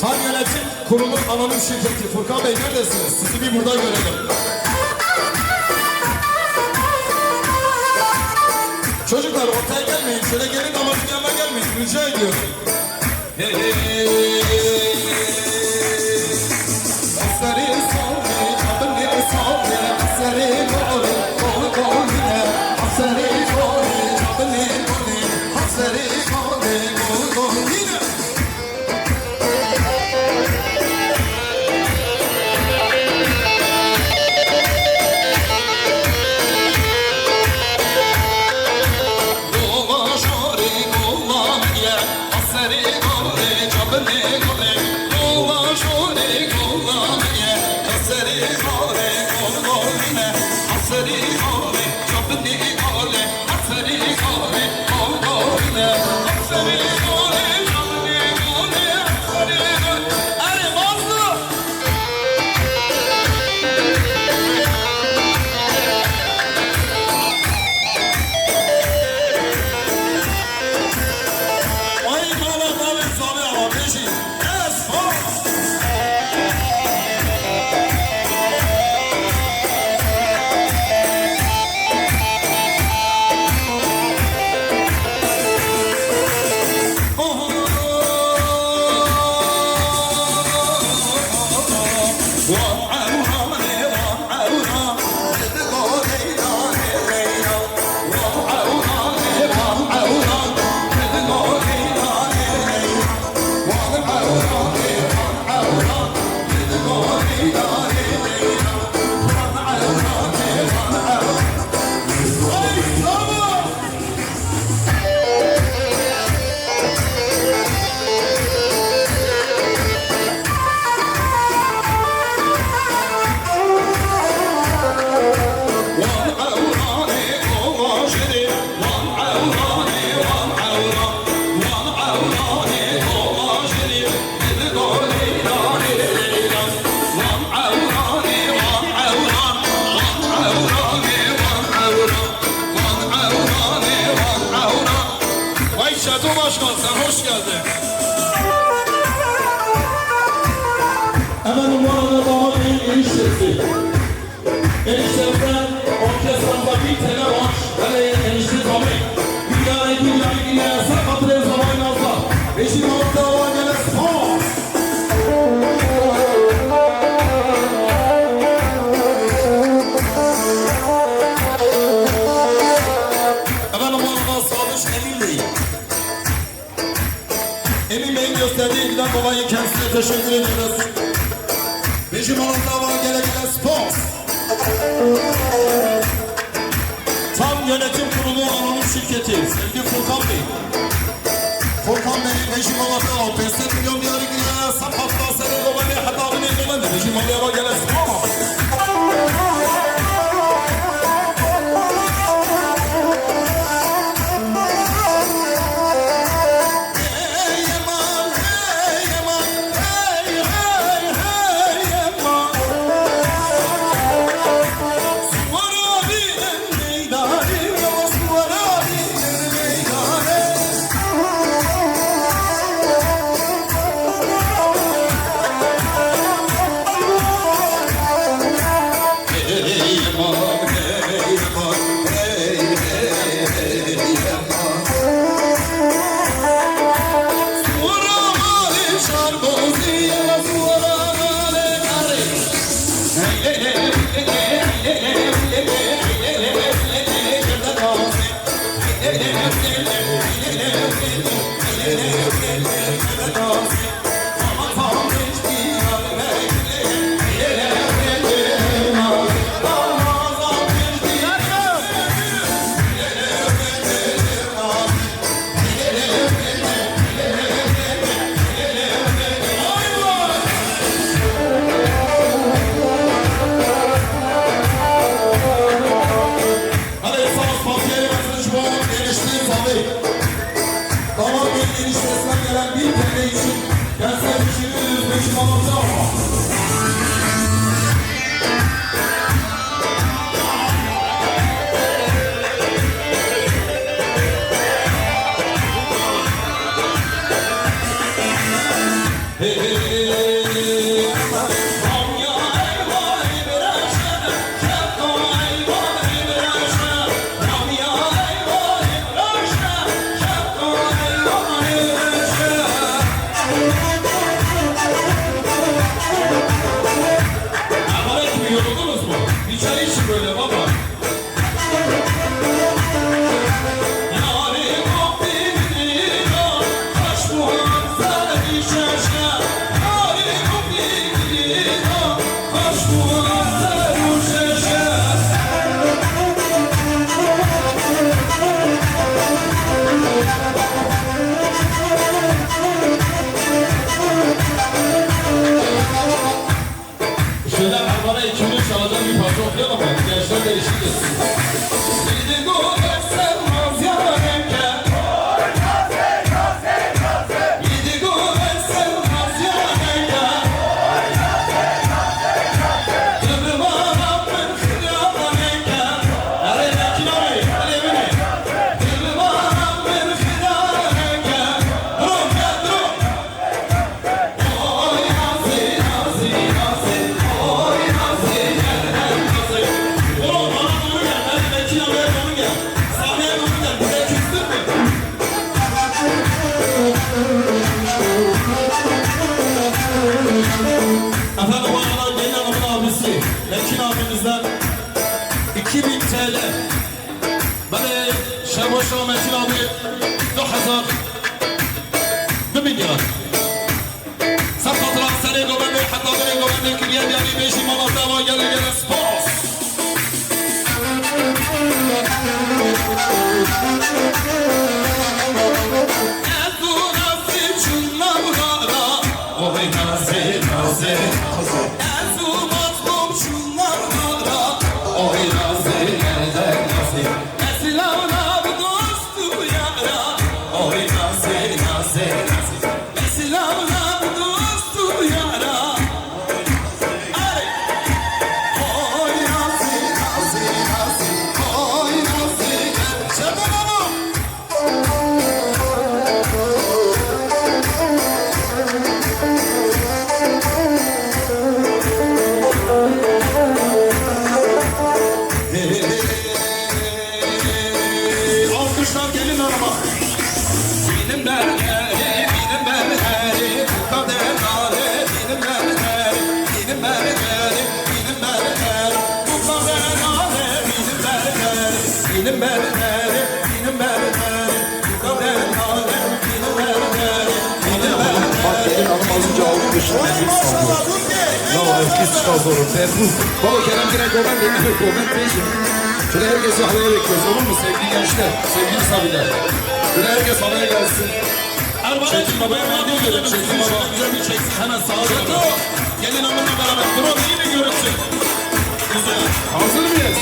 Tam yönetim kurulu anonim şirketi. Furkan Bey neredesiniz? Sizi bir burada görelim. Çocuklar ortaya gelmeyin. Şöyle gelin damatın yanına gelmeyin. Rica ediyorum.
Asari sari Abni sari Asari gori Gori gori Asari gori Abni gori Asari gori Gori gori
Başkan sen hoş geldin.
Hemen numaralı damat beyin eniştesi. Eniştemden orkestramda bir tane var. Hele enişte tabi. Dünyayı sakatı zaman yazda. Beşik orta olan gene spor.
Hemen numaralı Sadıç Emin Bey. Emin Bey'in gösterdiği ilgiden dolayı kendisine teşekkür ediyoruz. Beşim Anadolu'da var gele spor. Tam yönetim kurulu anonim şirketi. Sevgili Furkan Bey. Furkan Bey Beşim Anadolu'da 5 milyon diyarı gidiyor. Sapakta seni dolayı hatta bunu ilgilendi. Beşim Anadolu'da var gele spor.
Mahmut'a ama. Yoruldunuz mu? Bir çay için böyle baba. Yarim affedildi, taş muhazzar işaşa. Yarim affedildi, taş muhazzar işaşa. Şöyle bana 2 minut çalacak bir parça okuyalım mı? Gençler de eşlik etsin. Seni görsem mazyarenke. Yedi görsem mazyarenke. Kıbrıma Rabbim kıyarenke. Hadi lakin abi, hadi evine. Kıbrıma Rabbim kıyarenke. Durum ya durum. Oy nazi nazi nazi. Oy nazi gel nazi. Oğlum bana doğru gel. Hadi Metin abiye doğru gel. Sahneye doğru gel. Buraya küstün mü? Efendim bu arada gelin hanımın abisi Metin abimizden 2000 TL. Böyle Şevhoş'a Metin abi 2 milyon. Sen patron seni gobenli hatta beni gobenli kiriye yani 5 imam dava gelir spos. Ezu nazi çunlarlara. Oy nazi nazi. Ezu mazlum çunlarlara. Oy nazi nazi. Eslavlar dostu yara. Oy nazi nazi nazi. Eslavlar dostu yara. Ay. Oy nazi nazi nazi. Oy nazi. Şaban hanım. Alkışlar gelin hanıma. Benim berberim, benim berberim, kader nare, benim berberim, benim berberim, benim berberim, bu kader nare, benim berberim, benim berberim, benim berberim, bu kader nare, benim berberim, benim berberim.
Bak gelin hanım az önce aldı dışına müzik saldı. Ya herkes çıkardı onu. Baba Kerem Direk Goben değil. Goben peşin. Şöyle herkesi halaya bekliyoruz. Olur mu sevgili gençler? Sevgili sabiler. Şöyle herkes halaya gelsin.
Çekin babaya video görelim. Çekin baba. Güzel bir çeksin. Hemen sağa doğru. Gelin hanımla beraber. Drone iyi mi görünsün? Güzel.
Hazır mıyız?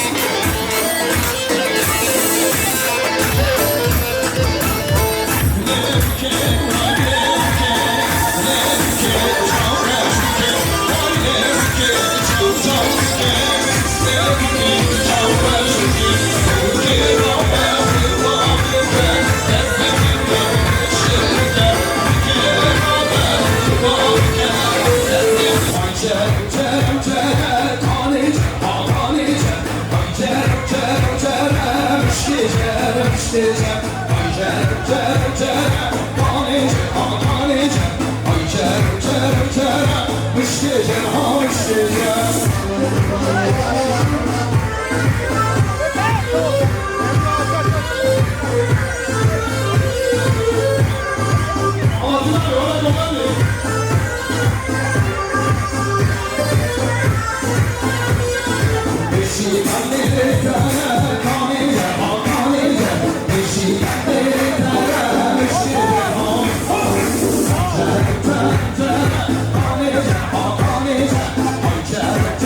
Canım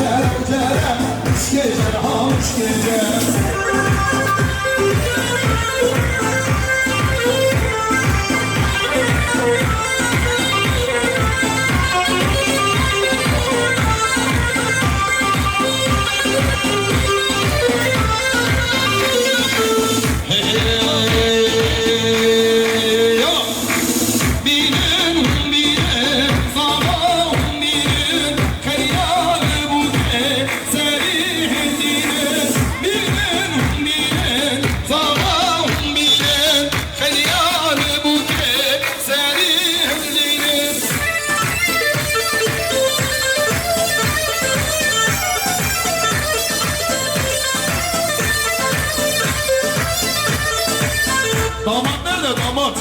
nerede damat?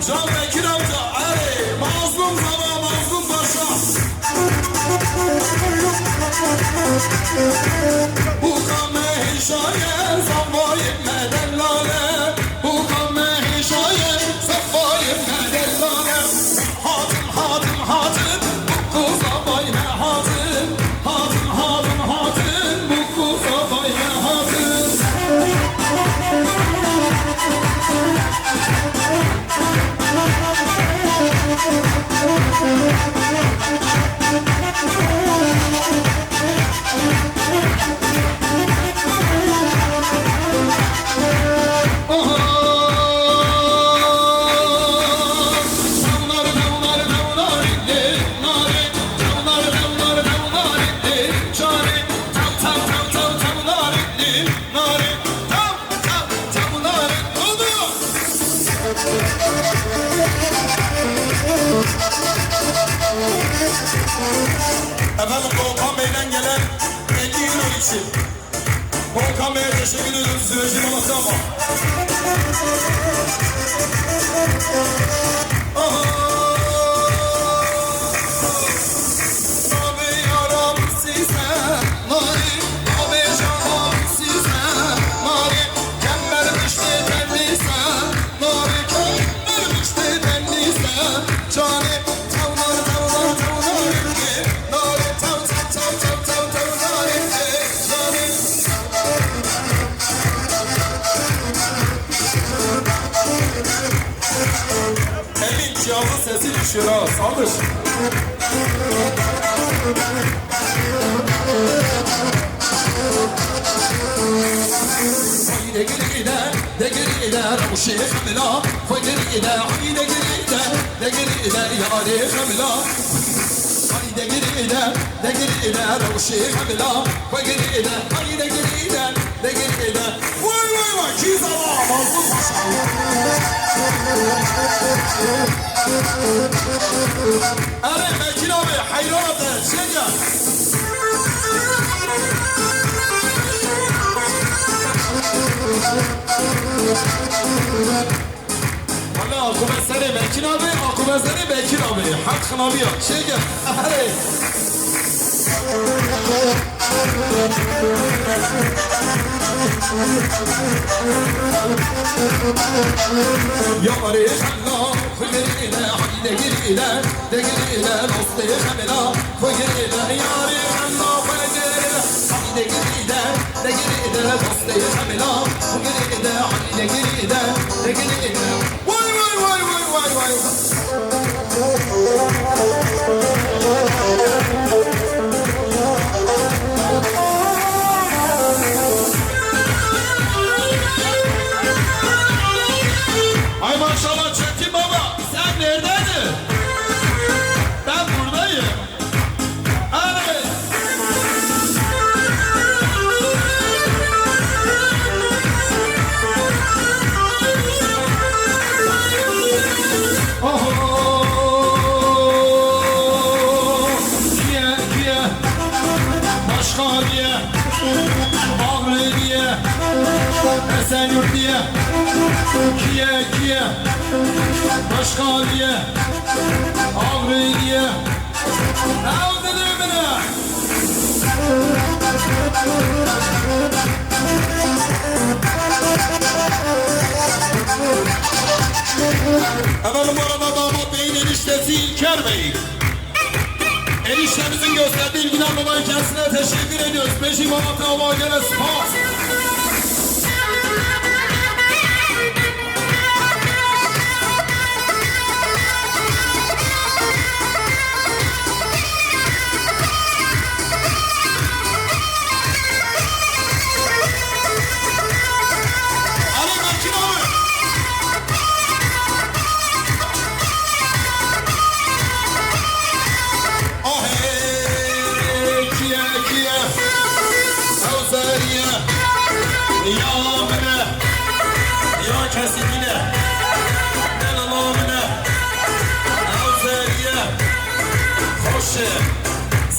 Can Bekir amca, ey mazlum baba, mazlum paşa. Bu kame hişaye, zavvayim medellale. Bu kame hişaye, zavvayim medellale. Hatun, hatun, hatun, bu kuza bayne hatun. Hatun, hatun, hatun, bu kuza bayne hatun. Efendim Volkan Bey'den gelen 50 euro için Volkan Bey'e teşekkür ediyoruz. Süreci babası ama. Abi yaram size nari, abi canım size nari, kemer düştü tenlise nari, kemer düştü tenlise cani. Yavru sesi düşüyor ha, saldır. Haydi gide, de gide, Ravşi Kamila. Haydi gide, haydi gide, de gide, yâri Kamila. Haydi gide, de gide, Ravşi Kamila. Haydi gide, haydi gide, de gide. Vay vay vay, kiz Allah, mazlum paşa. Evet Bekir abi hayran eder Şenca. Valla akıbesleri Bekir abi, akıbesleri Bekir abi. Hakkın abi ya Şenca. Evet. Yâri Kamila, fıgır ile, haydi gir ile, de gir ile, dostu Kamila, fıgır ile, yâri Kamila, fıgır ile, haydi gir ile, de gir ile, dostu Kamila, fıgır ile, haydi gir ile, de gir ile. Vay vay vay vay vay vay. Ay maşallah Çetin baba, sen neredeydin? Ben buradayım. Evet.
kiye Başka diye Ağrı diye Ağrı diye Efendim bu arada damat beyin eniştesi İlker Bey. Eniştemizin gösterdiği ilgiden dolayı kendisine teşekkür ediyoruz. Beşi Malatya Hava Gene Spas.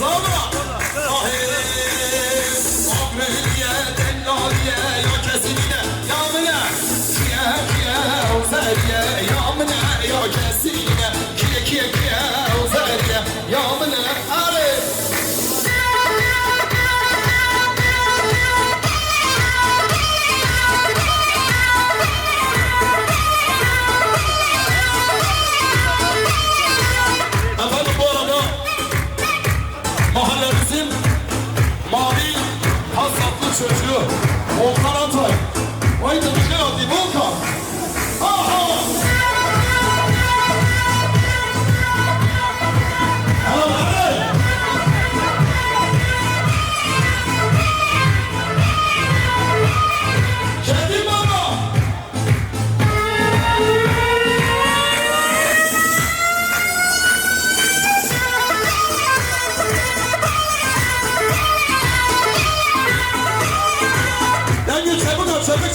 Zama Agreliye Dellaliye Ya kesinine Ya mine Kiye kiye Uzeriye Ya mine Ya kesinine Kiye kiye kiye Uzeriye Ya mine Hadi Efendim bu arada mahallemizin mavi hasatlı çocuğu Volkan Atay. Vay da bir şey oldu Volkan. Aha! Hey! Kedim baba!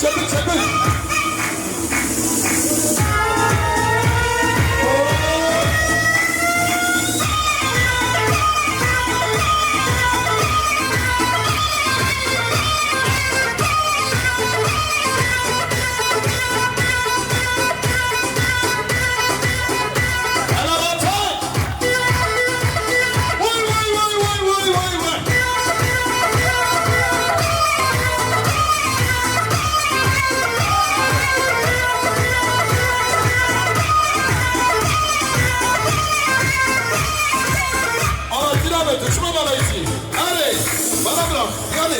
Çabuk. Düşman alayısı. Hadi. Bana bırak. Hadi.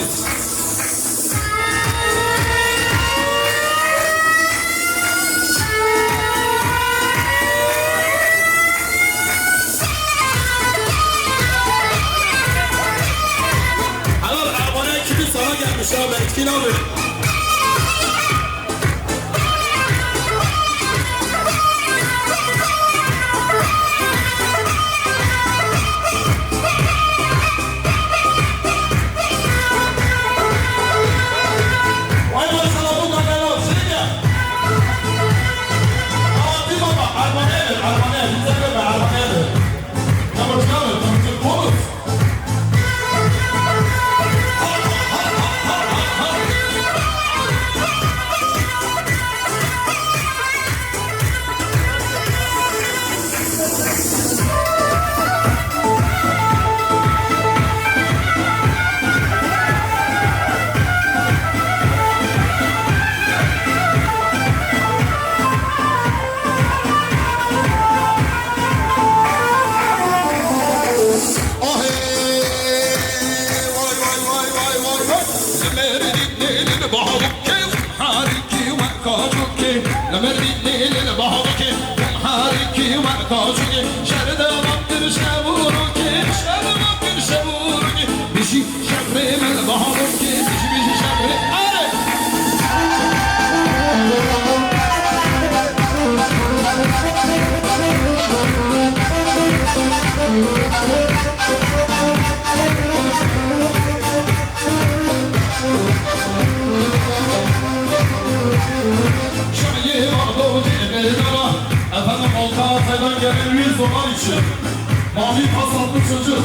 Helal abone ekibi sana gelmiş abi. Etkin abi. Efendim Volkan Atay'dan gelen 100 dolar için mavi pasatlı çocuk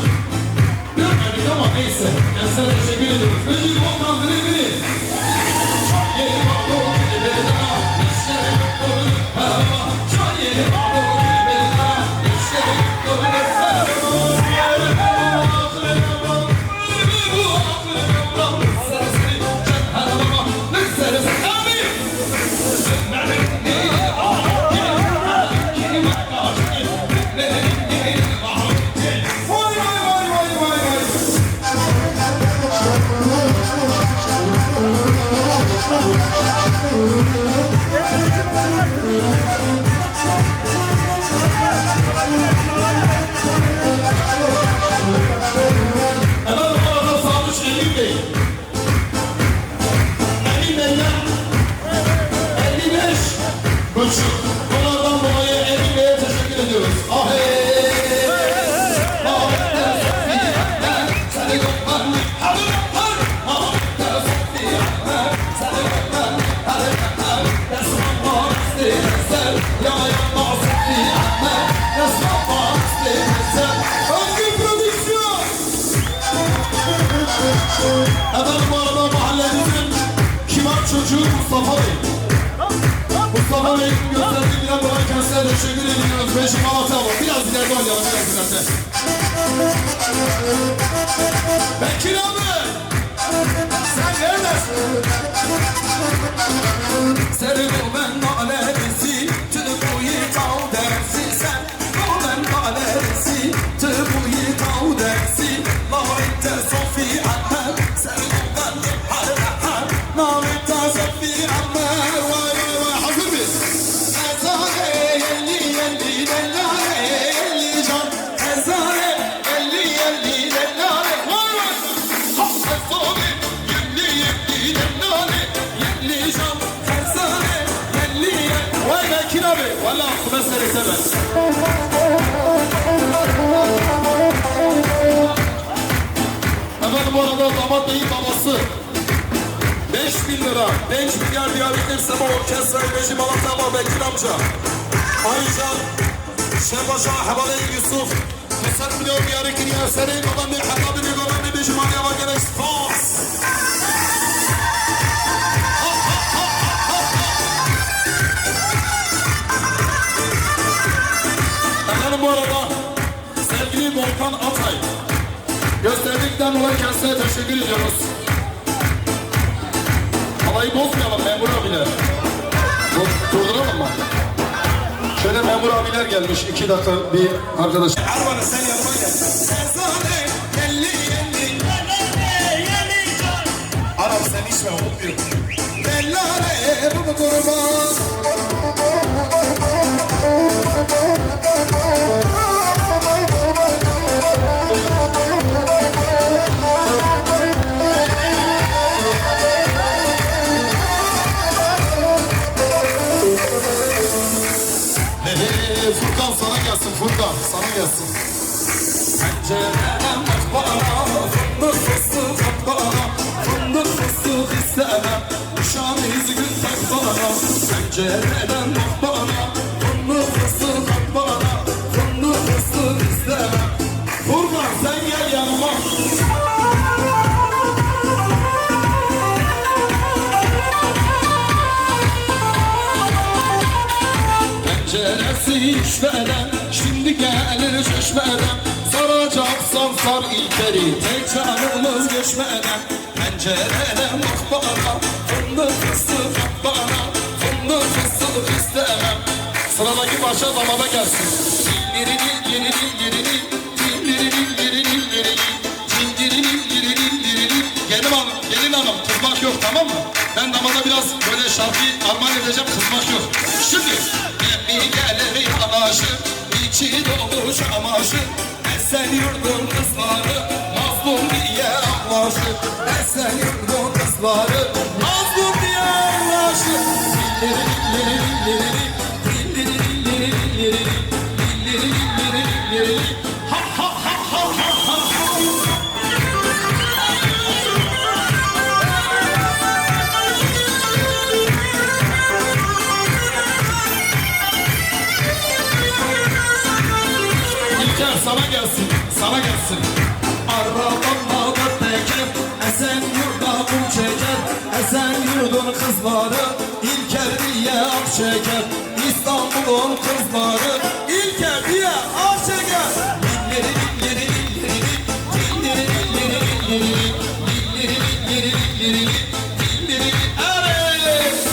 görmedik ama neyse. Kendisine teşekkür ediyoruz. Önceki Volkan biri. Şahiye Bağlı, Bedena, İşte
Bunlardan dolayı Emin Bey'e teşekkür ediyoruz. Efendim bu arada mahallemizin kibar çocuğu Mustafa Bey. Mustafa Bey'in gösterdiği bilen dolayı kendisine teşekkür ediyoruz. Beşik Malatya var. Biraz ileride oynayalım. Biraz ileride. Bekir abi! Sen neredesin?
Seni bu ben nalerisi, tıbbuyi tav dersi. Sen bu ben nalerisi, tıbbuyi tav dersi. Nâritte sofi anmer, seni bu ben har. Nâritte sofi anmer.
Vay vay vay, hazır mıyız?
Ezane yelli yelli lellare yelli can. Ezane yelli yelli lellare. Vay vay. Ha ezane yelli yelli lellare yelli can. Ezane yelli yelli.
Vay Bekir abi. Valla bu mesele istemez. Efendim bu arada damat beyin babası 5.000 lira, 5 milyar diyabetler Sema Orkestra'yı Beşi Malatya var Bekir amca. Ayrıca Şebaşa Habale Yusuf Keser milyon diyarı kiriyer seri kalan bir hatta bir kalan bir Beşi Malatya var gerek Fas. Efendim bu arada sevgili Volkan Atay gösterdikten dolayı kendisine teşekkür ediyoruz. Alayı bozmayalım memur abiler. Durduralım mı? Şöyle memur abiler gelmiş 2 dakika bir arkadaş. Erman'ı sen yanıma gel.
Ezane yelli yelli
Arap sen içme olmuyor.
lellare bu kurban.
Furkan sana gelsin Furkan sana gelsin.
Pencereden bak bana, fındık fıstık at bana, fındık fıstık istemem, uşağın yüzünü tak bana. Pencereden bak bana, fındık fıstık at bana, fındık fıstık istemem.
Furkan sen gel yanıma.
Penceresi işveren, şimdi gelir çeşmeden. Saracaksan sar ilkeri, tek canımız geçmeden. Pencereden bak bana, fındık fıstık at bana, fındık fıstık istemem.
Sıradaki parça damada gelsin.
Gelin hanım kızmak yok tamam mı? Ben damada biraz böyle şarkıyı armağan edeceğim kızmak yok. Şimdi bir gelir yanaşır, içi dolu çamaşır. Esen yurdun kızları mazlum diye ağlaşır. Esen yurdun kızları mazlum diye ağlaşır. Ha ha ha ha ha ha.
İlker sana gelsin. Sana gelsin.
Arabamda da teker, esen yurda kum çeker. Esen yurdun kızları İlker diye ak çeker. İstanbul İstanbul'un kızları İlker diye aşığa dilleri dilleri dilleri dilleri dilleri dilleri dilleri dilleri evet.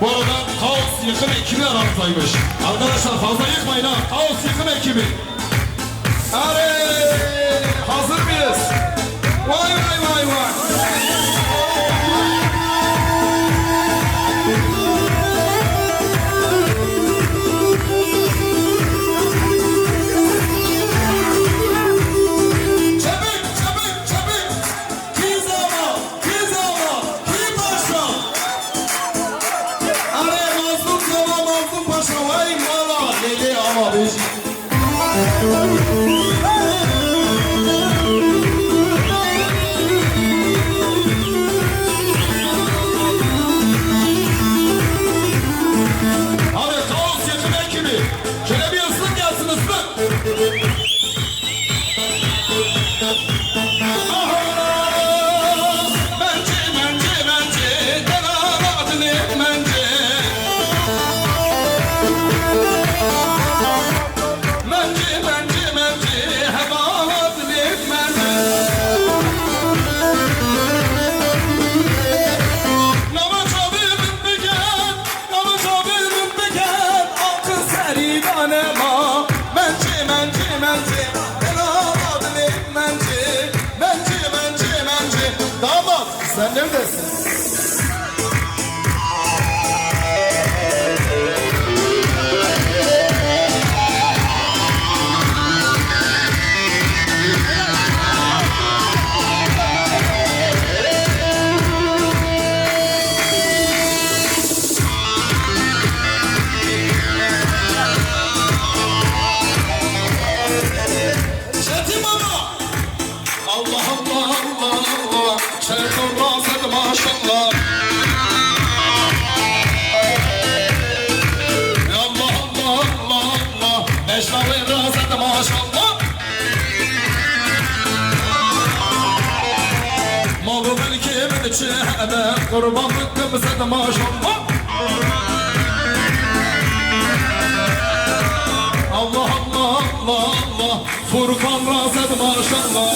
Bu arada Kaos Yıkım ekibi aramızdaymış. Arkadaşlar fazla yıkmayın ha. Kaos Yıkım ekibi. Evet. Hazır mıyız? Vay vay vay vay. Çabuk çabuk çabuk. Kiz ama kim paşa. Araya mazlum zaman mazlum paşa. Vay mala deli ama beşik. Hadi Kaos Yıkım ekibi. Şöyle bir ıslık gelsin ıslık. Mence, delaladını mence. Mence, hevaladını mence. Nama çabırım büken, akıl seriden ema. Mence, delaladını mence. Damat, sen neredesin? Çetin baba! Allah Allah Allah Allah Çetin razı maşallah. Allah Allah Allah Allah Meşravi razı maşallah. Malı mülkimin içine kurbanlık kımıza maşallah. Allah Allah Allah Allah Furkan razı maşallah.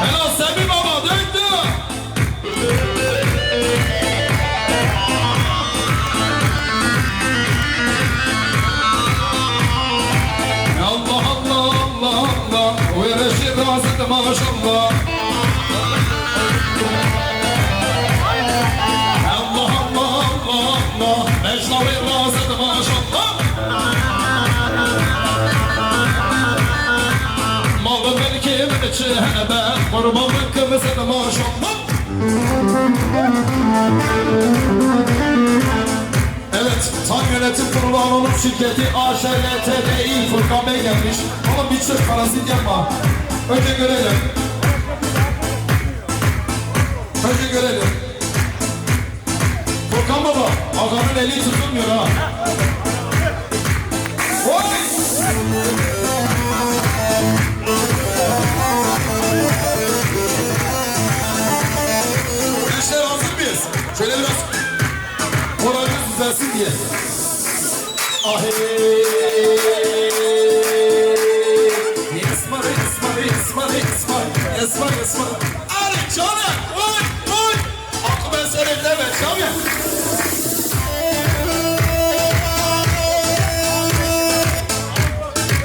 Helal Semih baba döndü. Allah Allah Allah Allah Vereşi razı maşallah. Allah Allah Allah Allah Mecnavi razı maşallah. Malı mülkimin içine kurbanlık kımızın maşallah. Evet, tam yönetim kurulu anonim şirketi AŞLTDİ Furkan Bey gelmiş. Oğlum bir çift parazit yapma. Önce görelim. Furkan baba, ağanın eli tutulmuyor ha. Oy! Gençler hazır mıyız? Şöyle biraz moralimiz düzelsin diye. Ahey! İsmail. Ali canım! Oy! Aklı ben seni bilemem canım.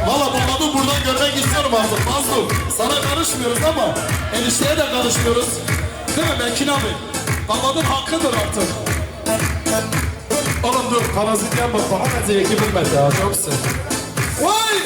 Valla babamı buradan görmek istiyorum artık Mazlum. Sana karışmıyoruz ama enişteye de karışmıyoruz. Değil mi Mekin abi? Babanın hakkıdır artık. Oğlum dur parazit yapma. Bana zevki bilmez ya. Çok sev. Vay!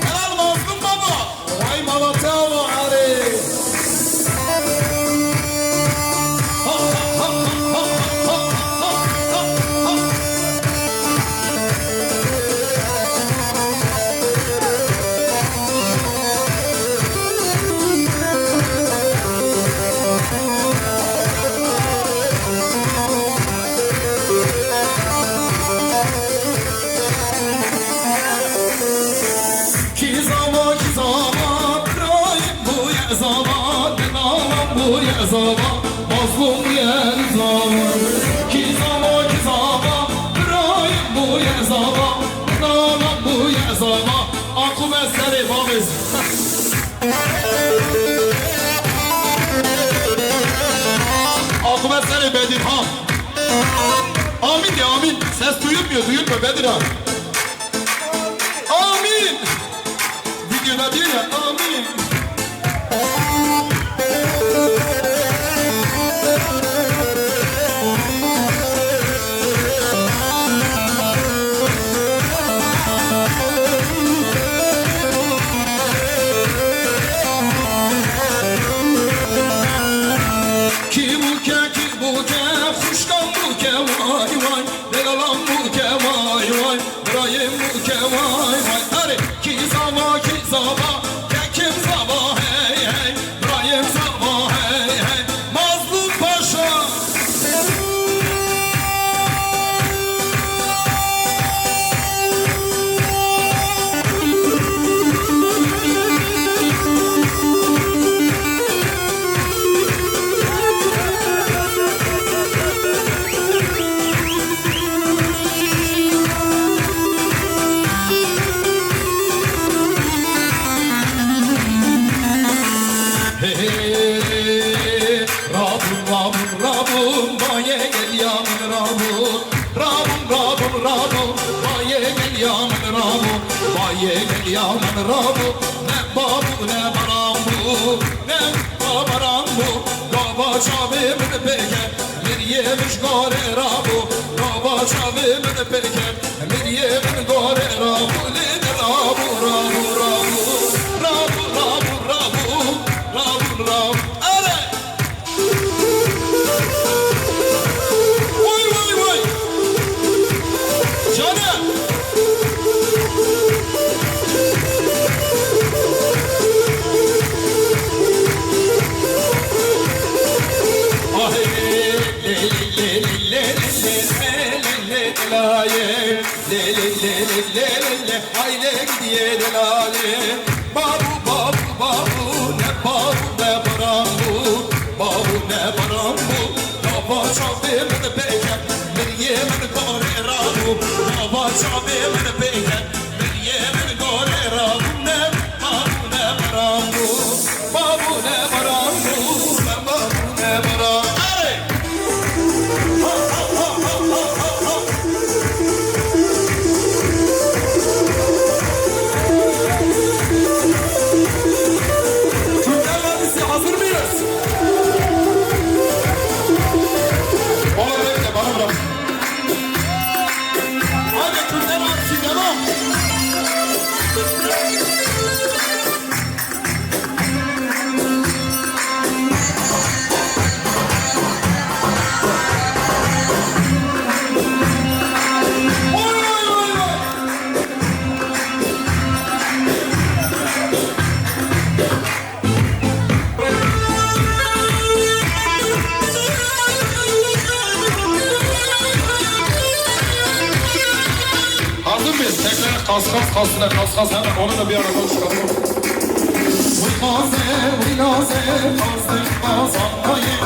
Helal Mazlum baba. Vay Malatya var Ali. zama Aklı mesleri vamiz Aklı mesleri Bedirhan Amin de amin. Ses duyulmuyor Bedirhan. Amin. Videoda diyor ya amin. Ki bu ke, huşkan bu ke vay vay. Delalan bu ke vay vay. Burayım bu ke vay vay. Hadi ki zava kekim zava hey hey. Burayım zava hey hey. Mazlum Paşa. Rabum baye gel yaman Rabum baye gel yaman Rabum baye gel yaman Rabum ne babu ne barambu ne babarambu Gava çavimini peker bir yemiş gore Rabu Gava çavimini peker bir yemin gore Rabu lini Rabu Ale Vay Canım Haydi gidiyor lale Babu ne barambu Babu ne barambu Baba çavimini peker bir yemin gore Rabu Baba çavimini peker bir yemin gore Rabu ne barambu Babu ne barambu Babu ne barambu Hazır mıyız? Bana bekle, bana bırak. Hadi Kürtler abisi devam. Hazır mıyız? Tekrar kas hemen onu da bir arada çıkartalım. Uynaze, kazdık kazanmayı.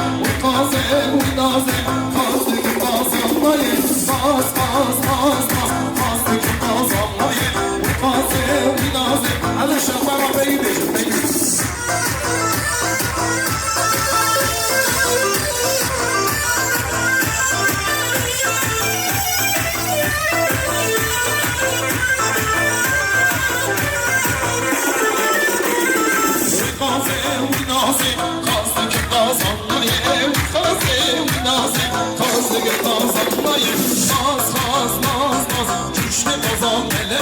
Uynaze, kazdık kazanmayı. Kazdık kazanmayı. Uynaze, hadi şapara baby. Kazanmayı, naz, güçlü kazan hele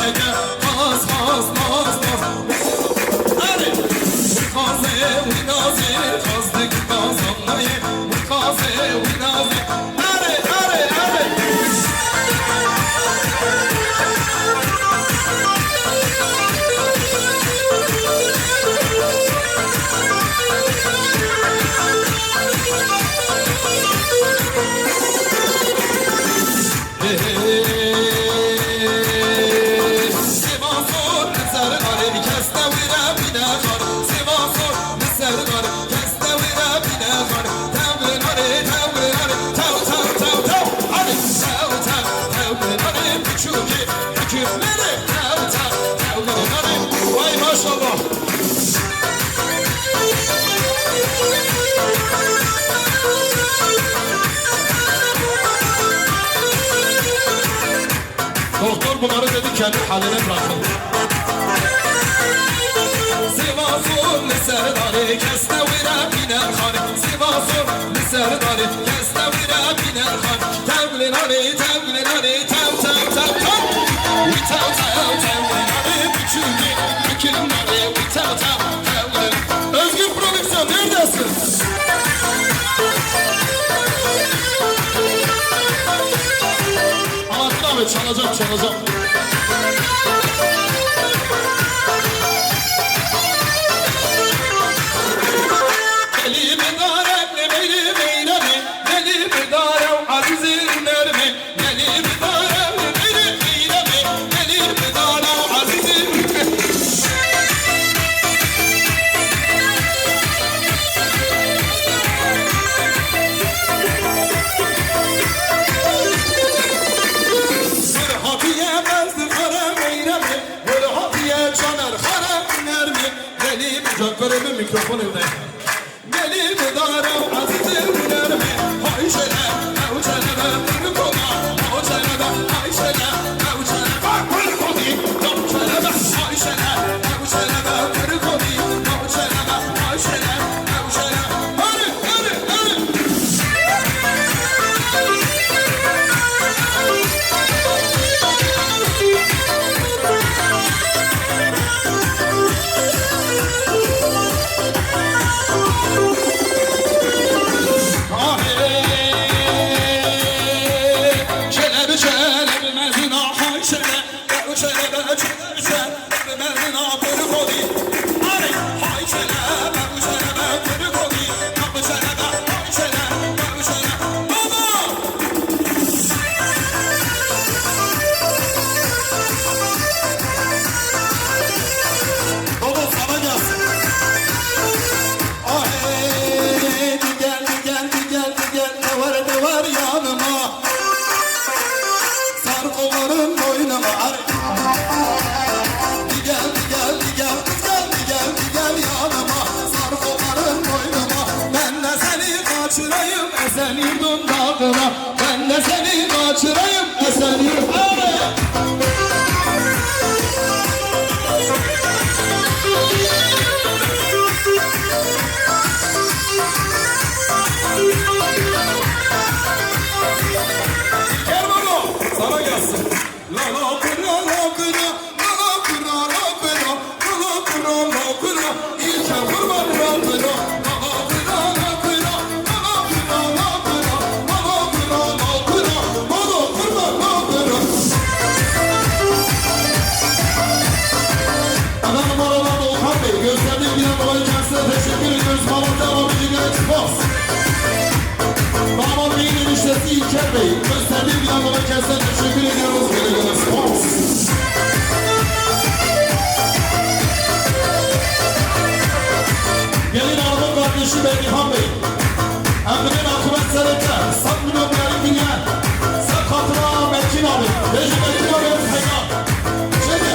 maşallah. Doktor bunları dedi kendi haline bırakın.
Sivas'ın liserdari Kestavire biner hani Sivas'ın liserdari Kestavire biner hani Tevlin hani tevlin hani tev tev tev tev We tev tev tevlin hani bütün hani We tev tev tevlin
Özgür Prodüksiyon neredesin?
Anlatın abi çalacağım Deli bedare beyli beylemi Deli bedare azizin nermi Deli bedare beyli beylemi Deli bedare azizin Hatiye bezdi kara beylemi Böyle hatiye caner kara nermi Deli
Canklarımın mikrofon evde.
Deli bedare azizin nermi Hayşele mevcele ve kona Hayşele hayşele mevcele ve koni Hayşele hayşele mevcele ve koni Hayşele hayşele mevcele Hadi hadi hadi Çelebi çelebi mezina hayşele Ve çelebe çelebe mezina kırı kodi Ay hayşele ve çelebe kırı kodi Kapı çelebe hayşele ve çelebe Baba!
Baba sana gelsin.
Ah hey, gel ne var yanıma Sar kolların boynuma Ay. Gel yanıma Sar kolların boynuma Ben de seni kaçırayım Esen yurdun dağına Ben de seni kaçırayım Esen yurdun
Gel baba sana gelsin.
Gösterdiği bir an kendisine teşekkür ediyoruz. Babam devam edecek. Boss. Damat Bey'in eniştesi İlker Bey. Gösterdiği bir anlamda kendisine teşekkür ediyoruz. Gelecek spons. Gelin hanımın kardeşi Beylihan Bey. Emrin akıbet senette. Sat milyon yarım dünya. Sen katılan Mekin abi. Beşi Mekin abi. Peygamber. Şimdi.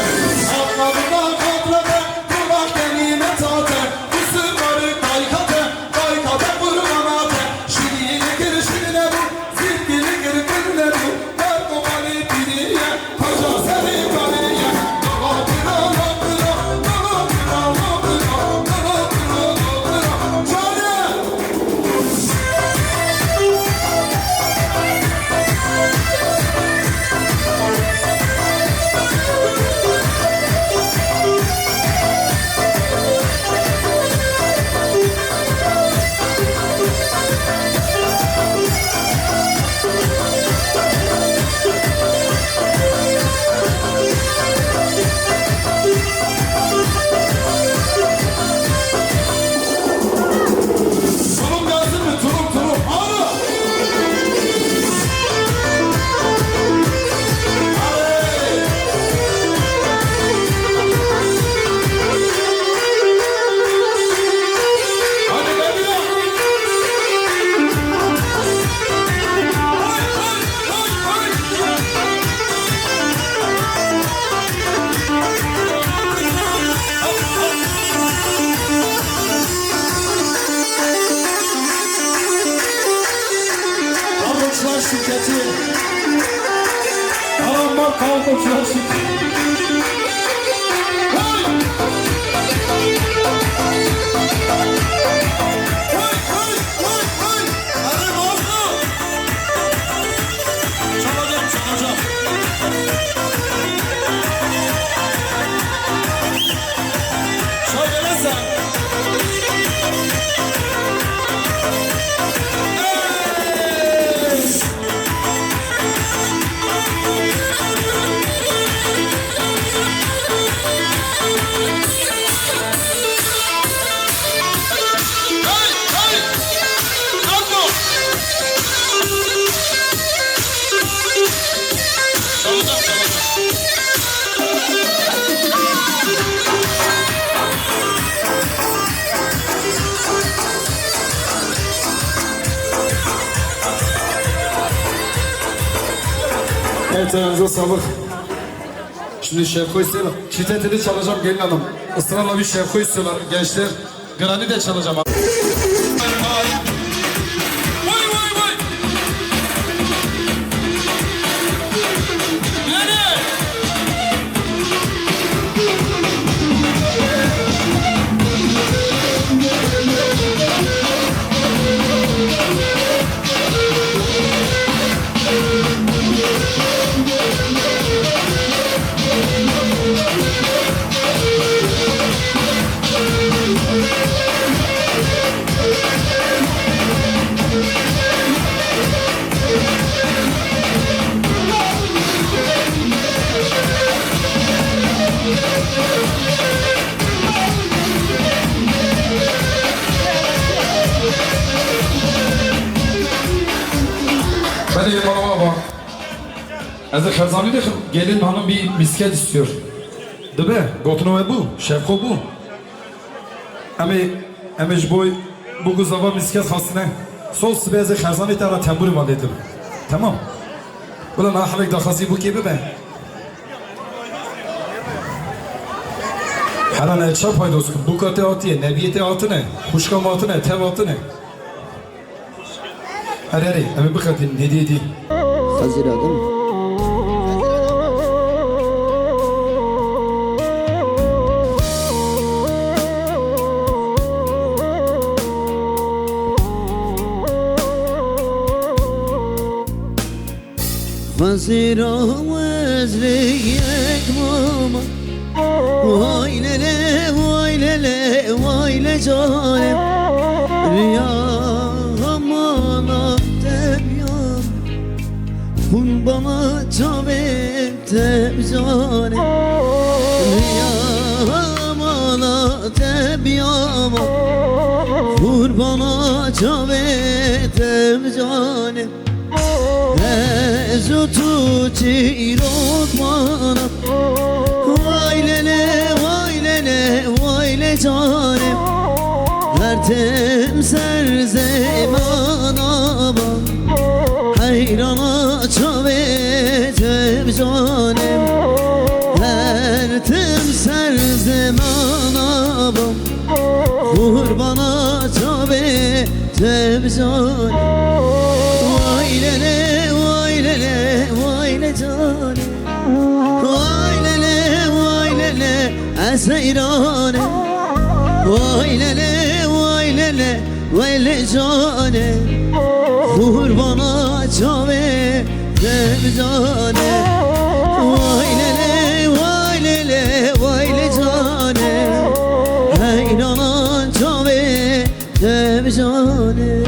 Atlarında katrede. Kulak denime tate. Kısımları kaykate. Kaykate kurbanate. Şirini gir şirine bu. Zilgini gir gırne bu. Ver bu mani
Tamam komşular şimdi.
Evet, ayağınıza sağlık. Şimdi Şevko istiyorlar. Çitetini çalacağım gelin hanım. Israrla bir Şevko istiyorlar gençler. Granny de çalacağım.
Vay vay vay. Nereye?
Ben de bana bak. Ezek Herzami de gelin hanım bir misket istiyor. Değil mi? Gotno bu. Şevko bu. Emi boy bu kızava misket hasine. Sol sibe Ezek Herzami tara temburi var dedim. Tamam. Ulan ahmek dakhasi bu gibi ben. Heran etşap paydos bu kate atiye, nebiyete atı ne? Kuşkam atı ne? Tev atı ne? Hadi emi bıkatın ne dedi?
Hazır adam. Hazira özleyek mama. Vay lele, vay lele, vay le canem. Riyam ana tebyam. Kun bana çabep tebcanem. Riyam ana tebyam. Kun bana çabep tebcanem. Ezotu çirok bana. Vay lele, vay lele, vay le canem. Vertem ser zemana bak. Hayrana çavetem canem. Vertem ser zemana bak. Kurbana çavetem canem. Vay lele, vay lele, vay le canem. Vay lele, vay lele, eseyranem. Vay lele, vay lele, vay le canem. Kurbana çave canem. Vay lele, vay lele, vay le canem. Heyrana çave canem.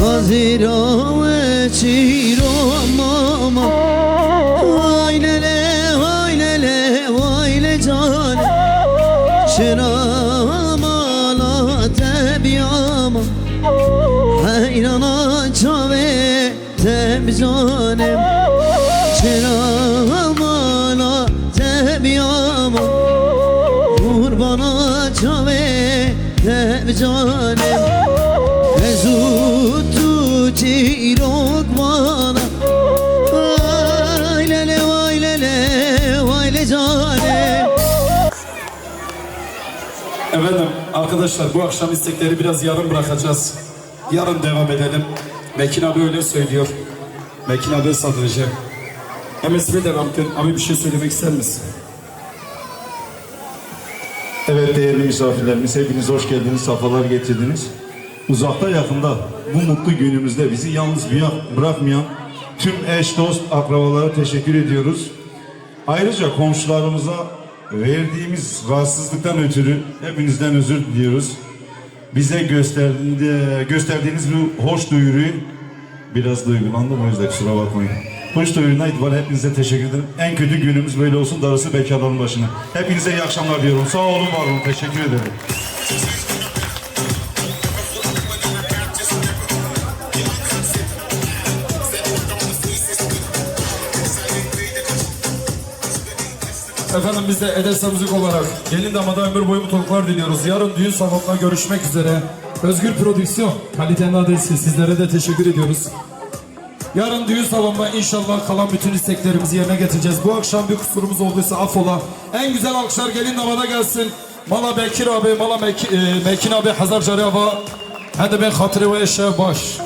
Hazira çiro mama. Vay lele, vay lele, vay le canem. Şıramala tebyama. Hayrana çave tebcanem. Şıramala شاوه جانم زود تو چیروک بانا وای لله وای لله وای له canım.
Efendim arkadaşlar bu akşam istekleri biraz yarım bırakacağız. Yarın devam edelim. Mekin abi öyle söylüyor. Mekin abi sadece. MSB de Ramkın. Abi bir şey söylemek ister misin?
Evet değerli misafirlerimiz, hepiniz hoş geldiniz, safalar getirdiniz. Uzakta yakında bu mutlu günümüzde bizi yalnız bırakmayan tüm eş, dost, akrabalara teşekkür ediyoruz. Ayrıca komşularımıza verdiğimiz rahatsızlıktan ötürü hepinizden özür diliyoruz. Bize gösterdiğiniz bu hoş duyuruyu biraz duygulandım, o yüzden kusura bakmayın. Hoş duyuruna itibaren hepinize teşekkür ederim. En kötü günümüz böyle olsun, darısı bekarların başına. Hepinize iyi akşamlar diyorum. Sağ olun, var olun. Teşekkür ederim.
Efendim biz de Edessa Müzik olarak gelin damada ömür boyu mutluluklar diliyoruz. Yarın düğün salonuna görüşmek üzere. Özgür Prodüksiyon kalitenin adresi, sizlere de teşekkür ediyoruz. Yarın düğün salonunda inşallah kalan bütün isteklerimizi yerine getireceğiz. Bu akşam bir kusurumuz olduysa affola. En güzel alkışlar gelin damada gelsin. Mala Bekir abi, Mala Mekin abi, Hazar Cariyava. Hadi ben hatırı ve eşeğe baş.